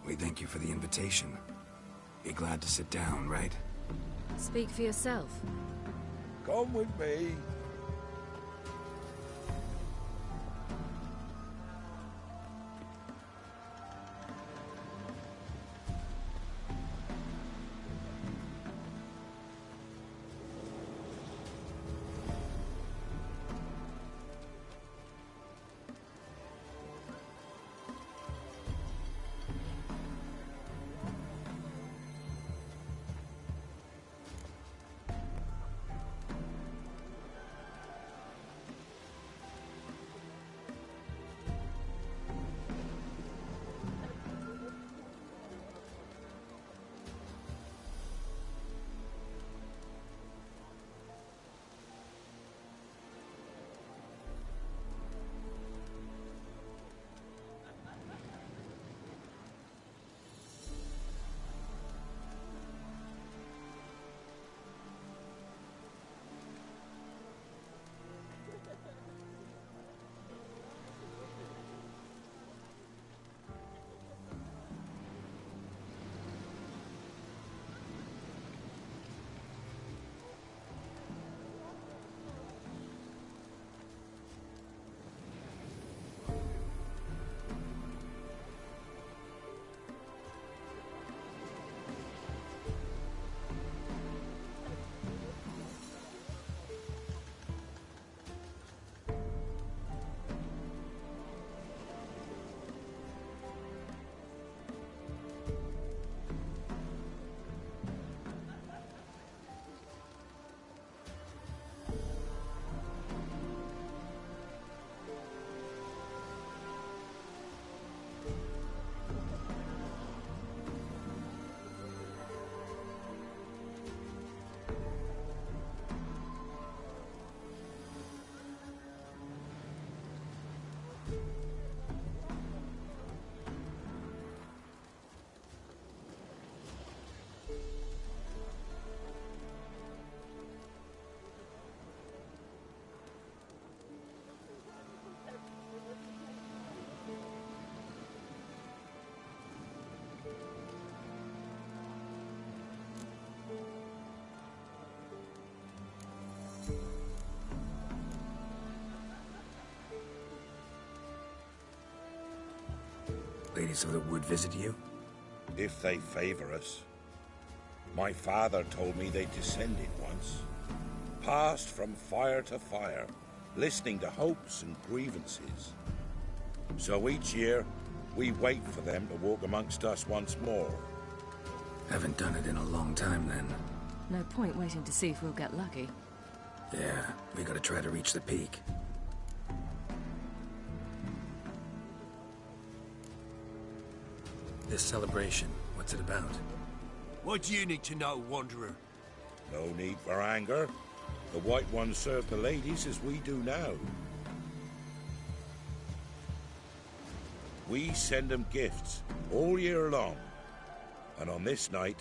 We thank you for the invitation. Be glad to sit down, right? Speak for yourself. Come with me. Ladies of the Wood visit you? If they favor us. My father told me they descended once. Passed from fire to fire, listening to hopes and grievances. So each year, we wait for them to walk amongst us once more. Haven't done it in a long time, then. No point waiting to see if we'll get lucky. Yeah, we gotta try to reach the peak. This celebration, what's it about? What do you need to know, Wanderer? No need for anger. The White Ones serve the ladies as we do now. We send them gifts all year long. And on this night,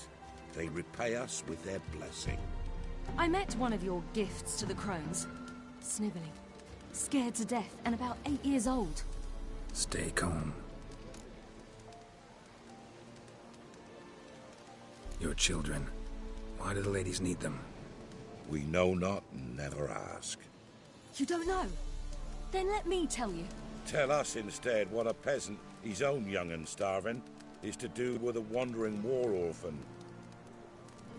they repay us with their blessing. I met one of your gifts to the crones. Snivelling, scared to death, and about 8 years old. Stay calm. Your children. Why do the ladies need them? We know not and never ask. You don't know? Then let me tell you. Tell us instead what a peasant, his own young and starving, is to do with a wandering war orphan.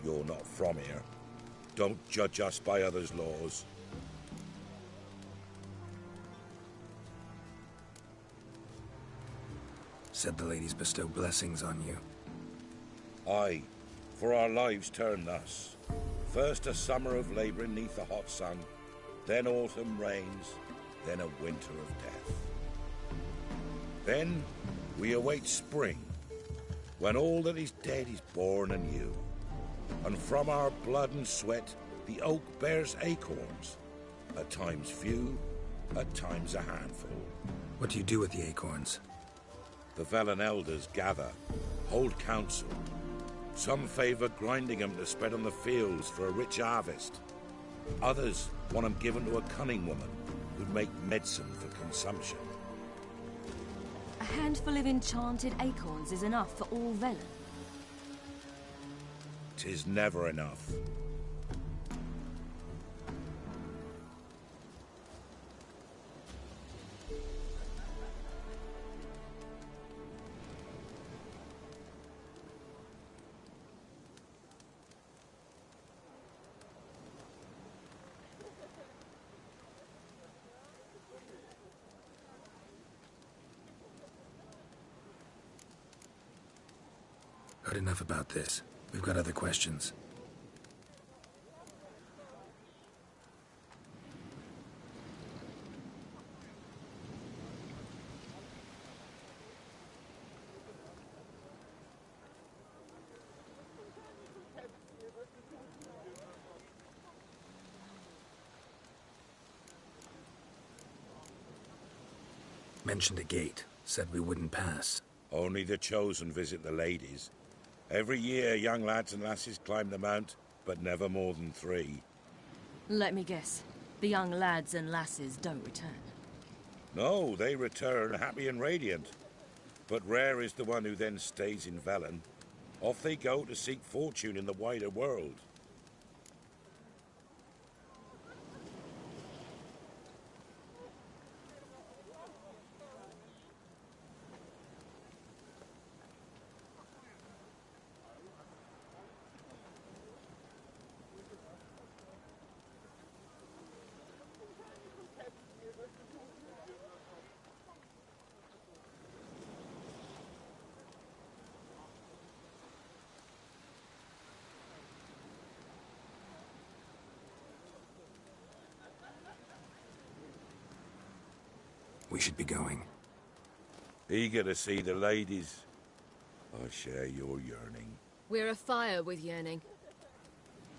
You're not from here. Don't judge us by others' laws. Said the ladies bestow blessings on you. Aye, for our lives turn thus. First a summer of labouring neath the hot sun, then autumn rains, then a winter of death. Then we await spring, when all that is dead is born anew. And from our blood and sweat, the oak bears acorns, at times few, at times a handful. What do you do with the acorns? The Velen elders gather, hold council. Some favour grinding them to spread on the fields for a rich harvest. Others want them given to a cunning woman who'd make medicine for consumption. A handful of enchanted acorns is enough for all Velen. 'Tis never enough. Heard enough about this. We've got other questions. Mentioned a gate. Said we wouldn't pass. Only the chosen visit the ladies. Every year, young lads and lasses climb the mount, but never more than 3. Let me guess. The young lads and lasses don't return. No, they return happy and radiant. But rare is the one who then stays in Velen. Off they go to seek fortune in the wider world. We should be going. Eager to see the ladies. I share your yearning. We're afire with yearning.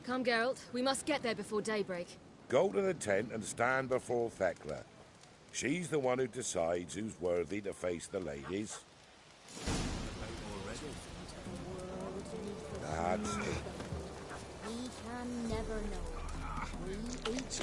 Come, Geralt. We must get there before daybreak. Go to the tent and stand before Thekla. She's the one who decides who's worthy to face the ladies. That's it. We can never know. We each